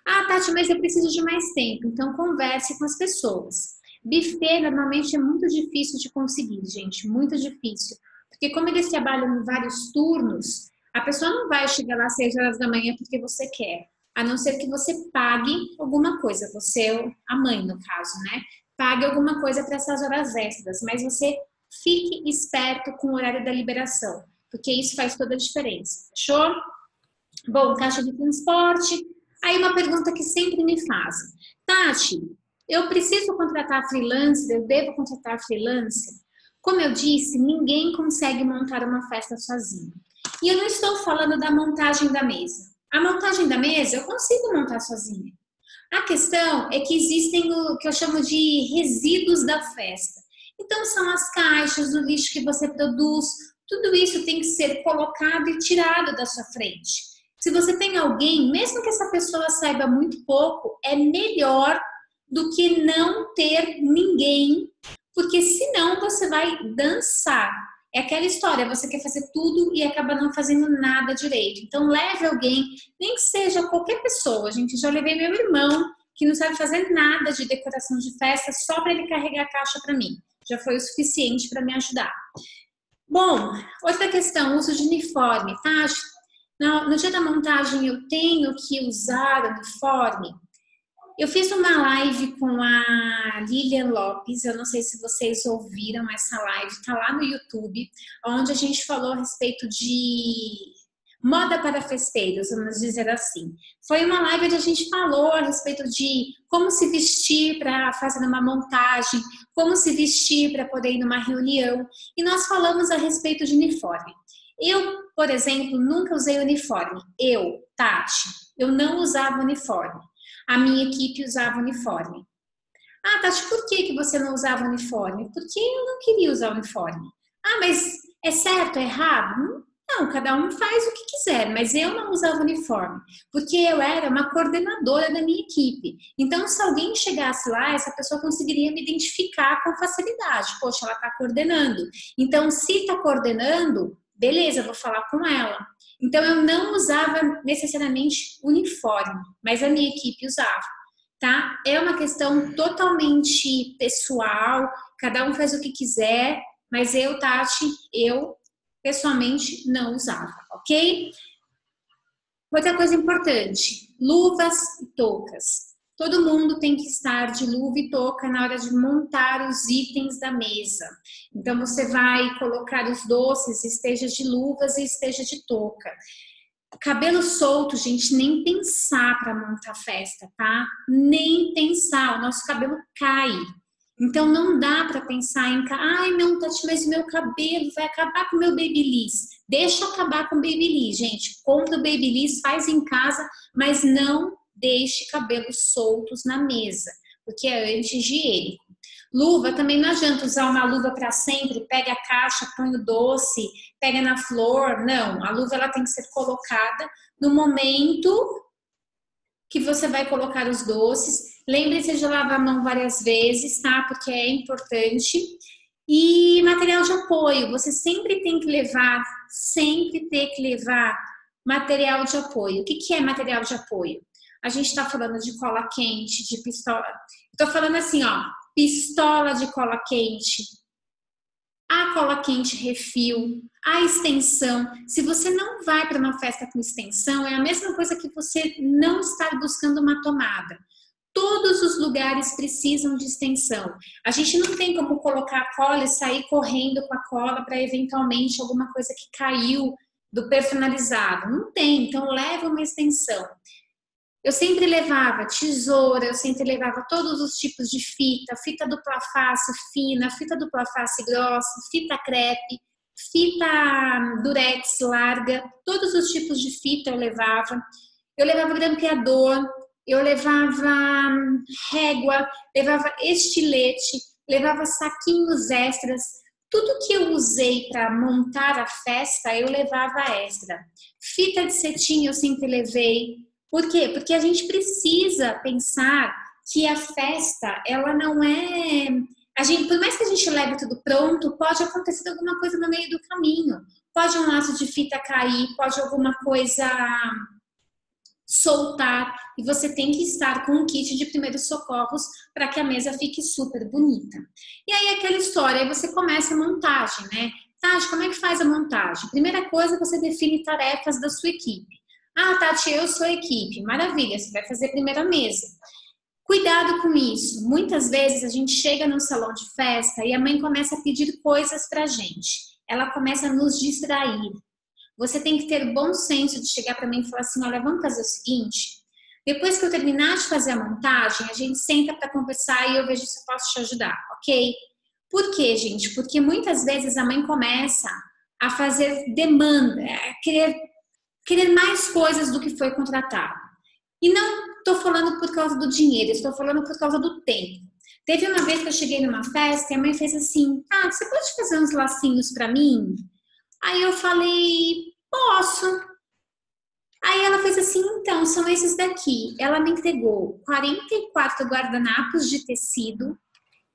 Ah, Tati, mas eu preciso de mais tempo. Então, converse com as pessoas. Buffet, normalmente, é muito difícil de conseguir, gente. Muito difícil. Porque como eles trabalham em vários turnos, a pessoa não vai chegar lá às 6 horas da manhã porque você quer. A não ser que você pague alguma coisa. Você, a mãe, no caso, né? Pague alguma coisa para essas horas extras. Mas você fique esperto com o horário da liberação. Porque isso faz toda a diferença. Fechou? Bom, caixa de transporte. Aí uma pergunta que sempre me fazem. Tati, eu preciso contratar freelancer? Eu devo contratar freelancer? Como eu disse, ninguém consegue montar uma festa sozinho. E eu não estou falando da montagem da mesa. A montagem da mesa eu consigo montar sozinha. A questão é que existem o que eu chamo de resíduos da festa. Então são as caixas, o lixo que você produz, tudo isso tem que ser colocado e tirado da sua frente. Se você tem alguém, mesmo que essa pessoa saiba muito pouco, é melhor do que não ter ninguém, porque senão você vai dançar. É aquela história, você quer fazer tudo e acaba não fazendo nada direito. Então leve alguém, nem que seja qualquer pessoa. Gente, já levei meu irmão, que não sabe fazer nada de decoração de festa, só para ele carregar a caixa para mim. Já foi o suficiente para me ajudar. Bom, outra questão, uso de uniforme, tá? No dia da montagem eu tenho que usar uniforme. Eu fiz uma live com a Lilian Lopes, eu não sei se vocês ouviram essa live, tá lá no YouTube, onde a gente falou a respeito de moda para festeiros, vamos dizer assim. Foi uma live onde a gente falou a respeito de como se vestir para fazer uma montagem, como se vestir para poder ir numa reunião, e nós falamos a respeito de uniforme. Eu, por exemplo, nunca usei uniforme. Eu, Tati, eu não usava uniforme. A minha equipe usava uniforme. Ah, Tati, por que você não usava uniforme? Porque eu não queria usar uniforme. Ah, mas é certo, é errado? Não, cada um faz o que quiser, mas eu não usava uniforme, porque eu era uma coordenadora da minha equipe. Então, se alguém chegasse lá, essa pessoa conseguiria me identificar com facilidade. Poxa, ela está coordenando. Então, se está coordenando, beleza, eu vou falar com ela. Então, eu não usava necessariamente uniforme, mas a minha equipe usava, tá? É uma questão totalmente pessoal, cada um faz o que quiser, mas eu, Tati, eu pessoalmente não usava, ok? Outra coisa importante, luvas e toucas. Todo mundo tem que estar de luva e touca na hora de montar os itens da mesa. Então, você vai colocar os doces, esteja de luvas e esteja de touca. Cabelo solto, gente, nem pensar para montar festa, tá? Nem pensar, o nosso cabelo cai. Então não dá para pensar em, ai não, Tati, mas meu cabelo vai acabar com o meu Babyliss. Deixa acabar com o Babyliss, gente. Compra o Babyliss, faz em casa, mas não deixe cabelos soltos na mesa, porque é anti-higiênico. Luva, também não adianta usar uma luva para sempre, pega a caixa, põe o doce, pega na flor. Não, a luva ela tem que ser colocada no momento que você vai colocar os doces. Lembre-se de lavar a mão várias vezes, tá? Porque é importante. E material de apoio, você sempre tem que levar, material de apoio. O que é material de apoio? A gente está falando de cola quente, de pistola. Estou falando assim, ó, pistola de cola quente, a cola quente refil, a extensão. Se você não vai para uma festa com extensão, é a mesma coisa que você não estar buscando uma tomada. Todos os lugares precisam de extensão. A gente não tem como colocar a cola e sair correndo com a cola para eventualmente alguma coisa que caiu do personalizado. Não tem, então leva uma extensão. Eu sempre levava tesoura, eu sempre levava todos os tipos de fita, fita dupla face fina, fita dupla face grossa, fita crepe, fita durex larga, todos os tipos de fita eu levava. Eu levava grampeador, eu levava régua, levava estilete, levava saquinhos extras. Tudo que eu usei para montar a festa, eu levava extra. Fita de cetim eu sempre levei. Por quê? Porque a gente precisa pensar que a festa, ela não é... por mais que a gente leve tudo pronto, pode acontecer alguma coisa no meio do caminho. Pode um laço de fita cair, pode alguma coisa soltar. E você tem que estar com um kit de primeiros socorros para que a mesa fique super bonita. E aí aquela história, aí você começa a montagem, né? Tati, como é que faz a montagem? Primeira coisa, você define tarefas da sua equipe. Ah, Tati, eu sou a equipe. Maravilha, você vai fazer a primeira mesa. Cuidado com isso. Muitas vezes a gente chega no salão de festa e a mãe começa a pedir coisas pra gente. Ela começa a nos distrair. Você tem que ter bom senso de chegar para mim e falar assim, olha, vamos fazer o seguinte, depois que eu terminar de fazer a montagem, a gente senta para conversar e eu vejo se eu posso te ajudar, ok? Por quê, gente? Porque muitas vezes a mãe começa a fazer demanda, a querer mais coisas do que foi contratado. E não estou falando por causa do dinheiro, estou falando por causa do tempo. Teve uma vez que eu cheguei numa festa e a mãe fez assim, ah, você pode fazer uns lacinhos para mim? Aí eu falei, posso. Aí ela fez assim, então, são esses daqui. Ela me entregou 44 guardanapos de tecido,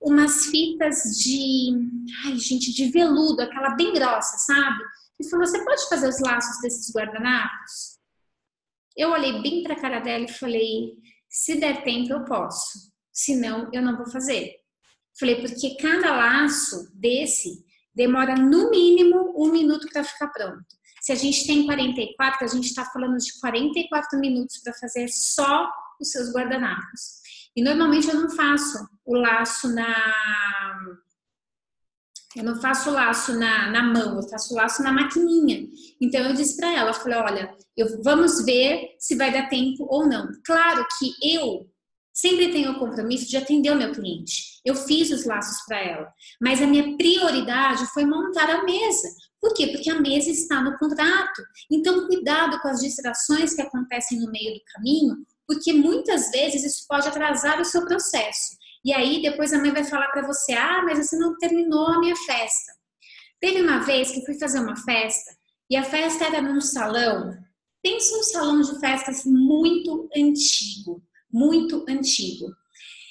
umas fitas de veludo, aquela bem grossa, sabe? E falou, você pode fazer os laços desses guardanapos? Eu olhei bem pra cara dela e falei, se der tempo eu posso, senão eu não vou fazer. Falei, porque cada laço desse demora no mínimo 1 minuto para ficar pronto. Se a gente tem 44, a gente está falando de 44 minutos para fazer só os seus guardanapos. E normalmente eu não faço o laço na mão, eu faço o laço na maquininha. Então eu disse para ela, falei, olha, vamos ver se vai dar tempo ou não. Claro que eu sempre tenho o compromisso de atender o meu cliente. Eu fiz os laços para ela, mas a minha prioridade foi montar a mesa. Por quê? Porque a mesa está no contrato. Então, cuidado com as distrações que acontecem no meio do caminho, porque muitas vezes isso pode atrasar o seu processo. E aí, depois a mãe vai falar para você, ah, mas você não terminou a minha festa. Teve uma vez que fui fazer uma festa, e a festa era num salão, pensa um salão de festas muito antigo. Muito antigo.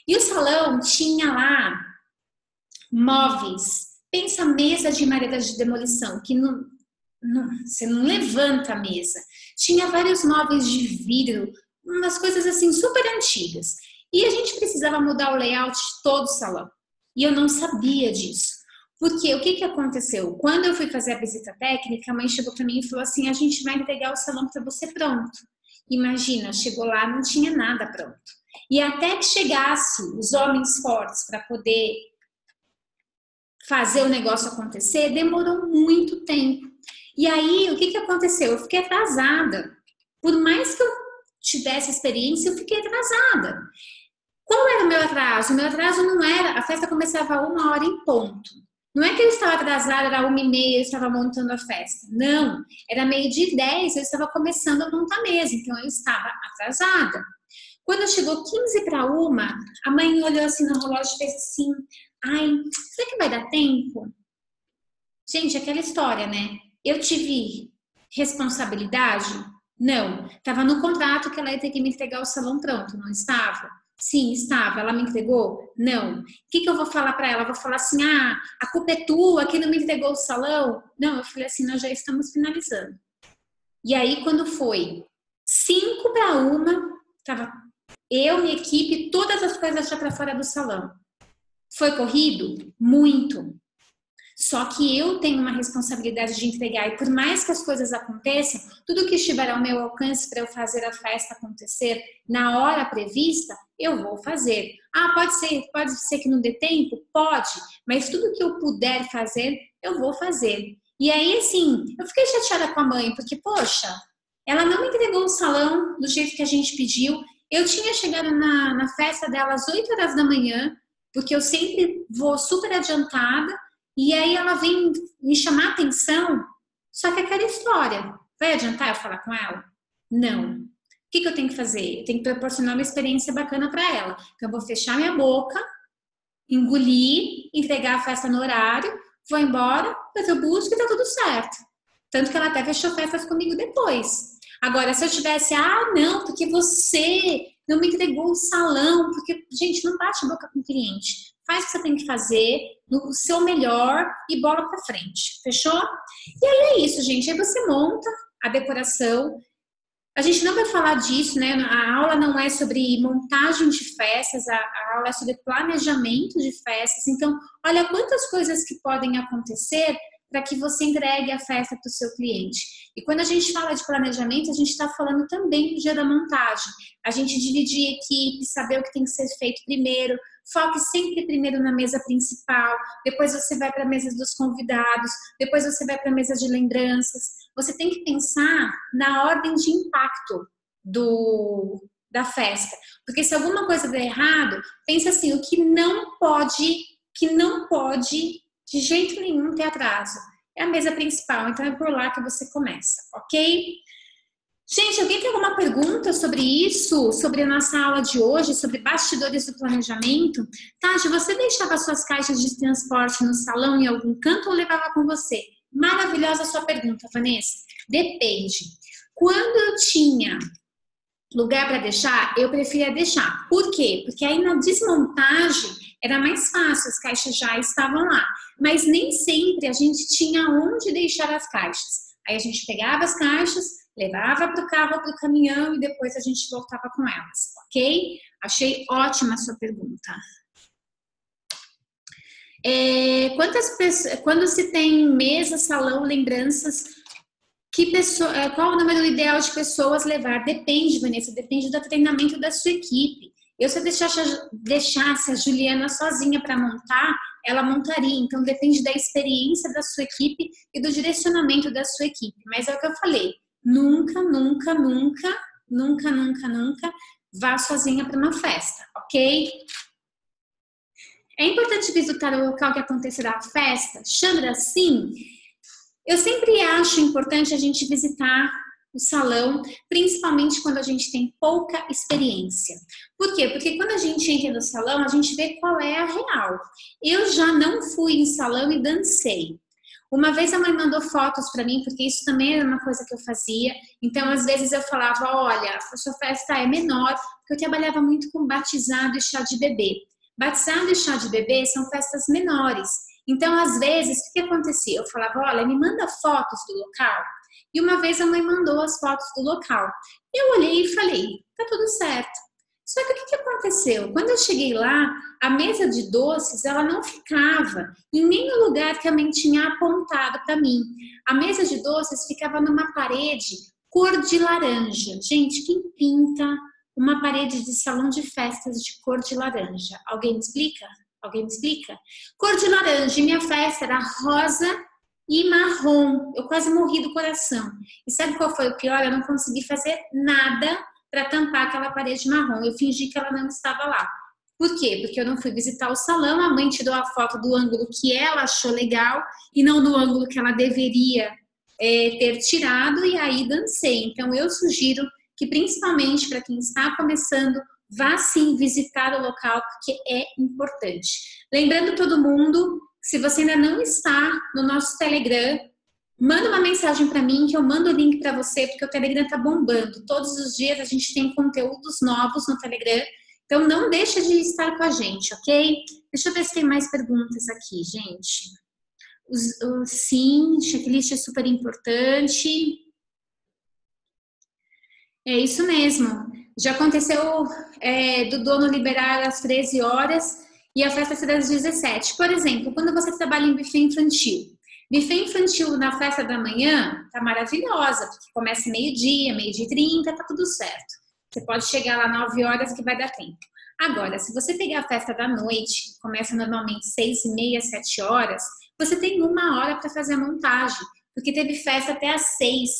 E o salão tinha lá móveis. Pensa mesa de madeira de demolição, que você não levanta a mesa. Tinha vários móveis de vidro, umas coisas assim super antigas. E a gente precisava mudar o layout de todo o salão. E eu não sabia disso. Porque o que aconteceu? Quando eu fui fazer a visita técnica, a mãe chegou para mim e falou assim, a gente vai entregar o salão para você pronto. Imagina, chegou lá, não tinha nada pronto. E até que chegasse os homens fortes para poder fazer o negócio acontecer, demorou muito tempo. E aí, o que aconteceu? Eu fiquei atrasada. Por mais que eu tivesse experiência, eu fiquei atrasada. Qual era o meu atraso? O meu atraso não era, a festa começava 1 hora em ponto. Não é que eu estava atrasada, era 1h30, eu estava montando a festa. Não, era 12h10, eu estava começando a montar a mesa, então eu estava atrasada. Quando chegou 15 para 1, a mãe olhou assim no relógio e fez assim, ai, será que vai dar tempo? Gente, aquela história, né? Eu tive responsabilidade? Não. Estava no contrato que ela ia ter que me entregar o salão pronto, não estava? Sim, estava. Ela me entregou? Não. O que eu vou falar para ela? Eu vou falar assim, ah, a culpa é tua, que não me entregou o salão? Não, eu falei assim, nós já estamos finalizando. E aí, quando foi 5 para 1, estava eu, minha equipe, todas as coisas já para fora do salão. Foi corrido? Muito. Só que eu tenho uma responsabilidade de entregar, e por mais que as coisas aconteçam, tudo que estiver ao meu alcance para eu fazer a festa acontecer na hora prevista, eu vou fazer. Ah, pode ser que não dê tempo? Pode, mas tudo que eu puder fazer, eu vou fazer. E aí, assim, eu fiquei chateada com a mãe, porque, poxa, ela não me entregou o salão do jeito que a gente pediu. Eu tinha chegado na festa dela às 8 horas da manhã, porque eu sempre vou super adiantada, e aí ela vem me chamar a atenção, só que aquela história, vai adiantar eu falar com ela? Não. O que eu tenho que fazer? Eu tenho que proporcionar uma experiência bacana para ela. Então eu vou fechar minha boca, engolir, entregar a festa no horário, vou embora, depois eu busco e tá tudo certo. Tanto que ela até fechou festas comigo depois. Agora, se eu tivesse, ah, não, porque você não me entregou o salão, porque, gente, não bate boca com o cliente. Faz o que você tem que fazer, no seu melhor e bola pra frente. Fechou? E aí é isso, gente. Aí você monta a decoração. A gente não vai falar disso, né? A aula não é sobre montagem de festas, a aula é sobre planejamento de festas. Então, olha quantas coisas que podem acontecer para que você entregue a festa para o seu cliente. E quando a gente fala de planejamento, a gente está falando também do dia da montagem. A gente dividir equipe, saber o que tem que ser feito primeiro, foque sempre primeiro na mesa principal, depois você vai para a mesa dos convidados, depois você vai para a mesa de lembranças. Você tem que pensar na ordem de impacto da festa. Porque se alguma coisa der errado, pensa assim, o que não pode de jeito nenhum ter atraso. É a mesa principal, então é por lá que você começa, ok? Gente, alguém tem alguma pergunta sobre isso? Sobre a nossa aula de hoje, sobre bastidores do planejamento? Tati, você deixava suas caixas de transporte no salão em algum canto ou levava com você? Maravilhosa a sua pergunta, Vanessa. Depende. Quando eu tinha lugar para deixar, eu preferia deixar. Por quê? Porque aí na desmontagem era mais fácil, as caixas já estavam lá. Mas nem sempre a gente tinha onde deixar as caixas. Aí a gente pegava as caixas, levava para o carro, para o caminhão e depois a gente voltava com elas, ok? Achei ótima a sua pergunta. Quando se tem mesa, salão, lembranças, qual o número ideal de pessoas levar? Depende, Vanessa, depende do treinamento da sua equipe. Eu, se eu deixasse a Juliana sozinha para montar, ela montaria. Então, depende da experiência da sua equipe e do direcionamento da sua equipe. Mas é o que eu falei, nunca vá sozinha para uma festa, ok? É importante visitar o local que acontecerá a festa? Chandra, sim. Eu sempre acho importante a gente visitar o salão, principalmente quando a gente tem pouca experiência. Por quê? Porque quando a gente entra no salão, a gente vê qual é a real. Eu já não fui em salão e dancei. Uma vez a mãe mandou fotos para mim, porque isso também era uma coisa que eu fazia. Então, às vezes eu falava, olha, a sua festa é menor, porque eu trabalhava muito com batizado e chá de bebê. Batizado e chá de bebê são festas menores. Então, às vezes, o que acontecia? Eu falava, olha, me manda fotos do local. E uma vez a mãe mandou as fotos do local. Eu olhei e falei, tá tudo certo. Só que o que aconteceu? Quando eu cheguei lá, a mesa de doces, ela não ficava em nenhum lugar que a mãe tinha apontado para mim. A mesa de doces ficava numa parede cor de laranja. Gente, quem pinta uma parede de salão de festas de cor de laranja? Alguém me explica? Alguém me explica? Cor de laranja. E minha festa era rosa e marrom. Eu quase morri do coração. E sabe qual foi o pior? Eu não consegui fazer nada para tampar aquela parede marrom. Eu fingi que ela não estava lá. Por quê? Porque eu não fui visitar o salão, a mãe tirou a foto do ângulo que ela achou legal e não do ângulo que ela deveria ter tirado, e aí dancei. Então eu sugiro que, principalmente para quem está começando, vá sim visitar o local, porque é importante. Lembrando todo mundo, se você ainda não está no nosso Telegram, manda uma mensagem para mim que eu mando o link para você, porque o Telegram tá bombando. Todos os dias a gente tem conteúdos novos no Telegram, então não deixa de estar com a gente, ok? Deixa eu ver se tem mais perguntas aqui, gente. Sim, checklist é super importante. É isso mesmo. Já aconteceu do dono liberar às 13 horas e a festa ser às 17. Por exemplo, quando você trabalha em buffet infantil. Buffet infantil na festa da manhã tá maravilhosa, porque começa meio-dia, meio-dia e 30, tá tudo certo. Você pode chegar lá 9 horas que vai dar tempo. Agora, se você pegar a festa da noite, que começa normalmente 6h30, 7 horas, você tem 1 hora para fazer a montagem, porque teve festa até às 6.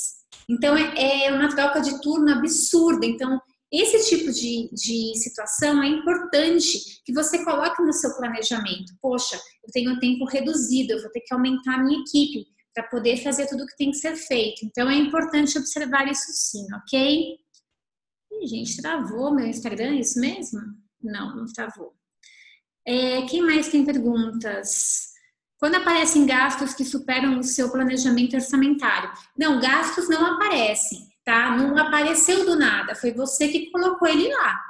Então, é uma troca de turno absurda. Então, esse tipo de situação é importante que você coloque no seu planejamento. Poxa, eu tenho um tempo reduzido, eu vou ter que aumentar a minha equipe para poder fazer tudo o que tem que ser feito. Então, é importante observar isso sim, ok? Ih, gente, travou meu Instagram, é isso mesmo? Não, não travou. Quem mais tem perguntas? Quando aparecem gastos que superam o seu planejamento orçamentário? Não, gastos não aparecem, tá? Não apareceu do nada, foi você que colocou ele lá.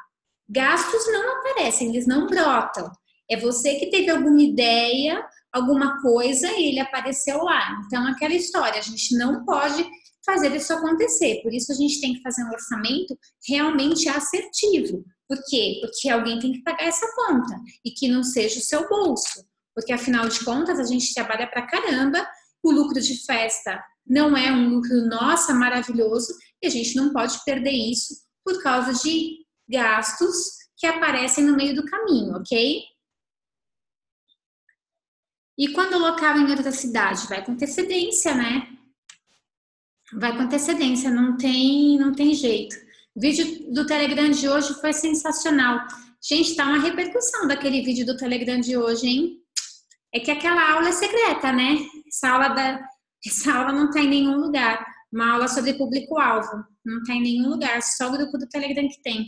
Gastos não aparecem, eles não brotam. É você que teve alguma ideia, alguma coisa e ele apareceu lá. Então, aquela história, a gente não pode fazer isso acontecer. Por isso, a gente tem que fazer um orçamento realmente assertivo. Por quê? Porque alguém tem que pagar essa conta e que não seja o seu bolso. Porque, afinal de contas, a gente trabalha pra caramba, o lucro de festa não é um lucro, nossa, maravilhoso, e a gente não pode perder isso por causa de gastos que aparecem no meio do caminho, ok? E quando o local em outra cidade? Vai com antecedência, né? Vai com antecedência, não tem jeito. O vídeo do Telegram de hoje foi sensacional. Gente, tá uma repercussão daquele vídeo do Telegram de hoje, hein? É que aquela aula é secreta, né? Essa aula não tá em nenhum lugar. Uma aula sobre público-alvo. Não tá em nenhum lugar, só o grupo do Telegram que tem. O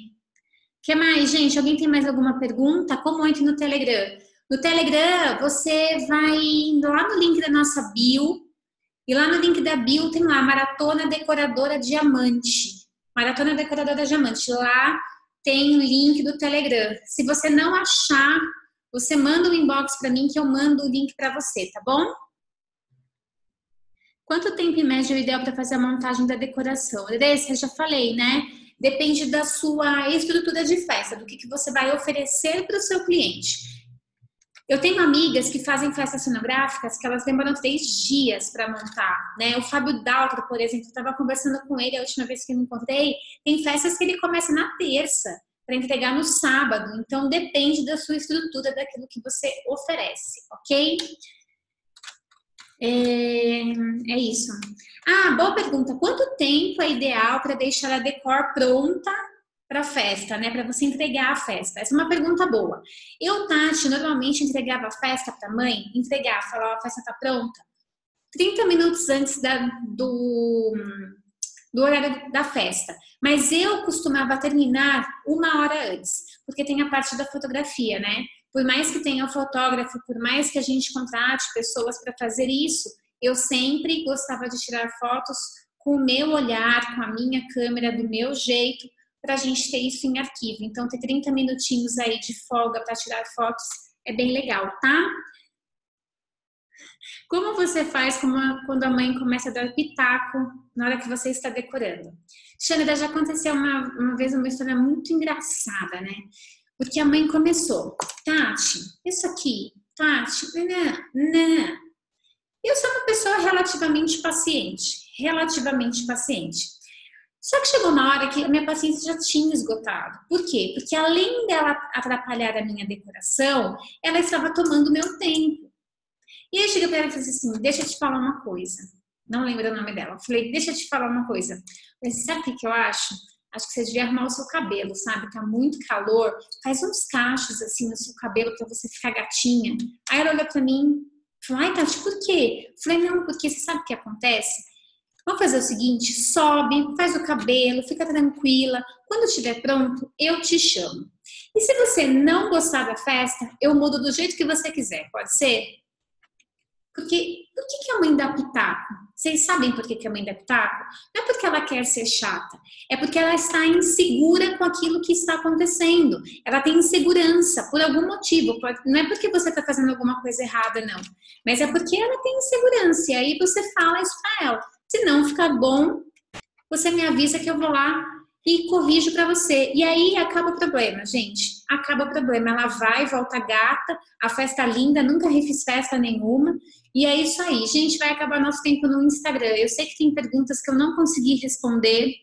que mais, gente? Alguém tem mais alguma pergunta? Como entra no Telegram? No Telegram, você vai indo lá no link da nossa bio, e lá no link da bio tem lá, Maratona Decoradora Diamante. Maratona Decoradora Diamante. Lá tem o link do Telegram. Se você não achar, você manda um inbox para mim que eu mando o link para você, tá bom? Quanto tempo em média é o ideal para fazer a montagem da decoração? Andressa, eu já falei, né? Depende da sua estrutura de festa, do que você vai oferecer para o seu cliente. Eu tenho amigas que fazem festas cenográficas que elas demoram 3 dias para montar, né? O Fábio Daltro, por exemplo, eu estava conversando com ele a última vez que eu me encontrei, tem festas que ele começa na terça para entregar no sábado, então depende da sua estrutura, daquilo que você oferece, ok? É isso. Ah, boa pergunta. Quanto tempo é ideal para deixar a decor pronta para a festa, né? Para você entregar a festa? Essa é uma pergunta boa. Eu, Tati, normalmente entregava a festa para a mãe, falava, a festa tá pronta, 30 minutos antes do horário da festa. Mas eu costumava terminar 1 hora antes, porque tem a parte da fotografia, né? Por mais que tenha o fotógrafo, por mais que a gente contrate pessoas para fazer isso, eu sempre gostava de tirar fotos com o meu olhar, com a minha câmera, do meu jeito, para a gente ter isso em arquivo. Então, ter 30 minutinhos aí de folga para tirar fotos é bem legal, tá? Como você faz quando a mãe começa a dar pitaco na hora que você está decorando? Xanda, já aconteceu uma vez uma história muito engraçada, né? Porque a mãe começou, Tati, isso aqui, Tati, não. Eu sou uma pessoa relativamente paciente. Só que chegou uma hora que a minha paciência já tinha esgotado. Por quê? Porque além dela atrapalhar a minha decoração, ela estava tomando meu tempo. E aí eu cheguei para ela e falei assim, deixa eu te falar uma coisa. Não lembro o nome dela. Eu falei, deixa eu te falar uma coisa. Eu falei, sabe o que eu acho? acho que você devia arrumar o seu cabelo, sabe? Tá muito calor, faz uns cachos assim no seu cabelo pra você ficar gatinha. Aí ela olhou pra mim, falou, ai, Tati, por quê? Falei, não, porque você sabe o que acontece? Vamos fazer o seguinte, sobe, faz o cabelo, fica tranquila. Quando estiver pronto, eu te chamo. E se você não gostar da festa, eu mudo do jeito que você quiser, pode ser? Porque por que a mãe dá pitaco? Vocês sabem por que a mãe dá pitaco? Não é porque ela quer ser chata, é porque ela está insegura com aquilo que está acontecendo. Ela tem insegurança por algum motivo. Não é porque você está fazendo alguma coisa errada, não. Mas é porque ela tem insegurança. E aí você fala isso para ela. Se não ficar bom, você me avisa que eu vou lá e corrijo para você. E aí acaba o problema, gente. Acaba o problema. Ela vai, volta gata, a festa linda, nunca refiz festa nenhuma. E é isso aí. Gente, vai acabar nosso tempo no Instagram. Eu sei que tem perguntas que eu não consegui responder.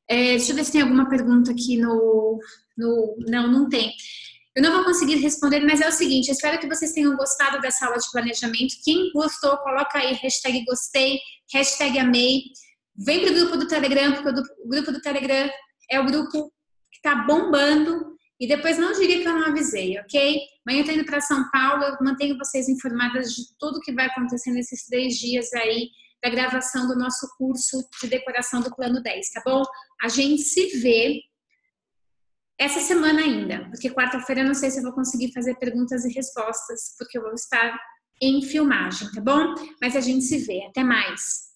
Deixa eu ver se tem alguma pergunta aqui no... Não, não tem. Eu não vou conseguir responder, mas é o seguinte, eu espero que vocês tenham gostado dessa aula de planejamento. Quem gostou, coloca aí hashtag gostei, hashtag amei. Vem pro grupo do Telegram, porque o grupo do Telegram é o grupo que tá bombando. E depois não diga que eu não avisei, ok? Amanhã eu tô indo para São Paulo, eu mantenho vocês informadas de tudo que vai acontecer nesses 3 dias aí da gravação do nosso curso de decoração do Plano 10, tá bom? A gente se vê essa semana ainda, porque quarta-feira eu não sei se eu vou conseguir fazer perguntas e respostas, porque eu vou estar em filmagem, tá bom? Mas a gente se vê. Até mais!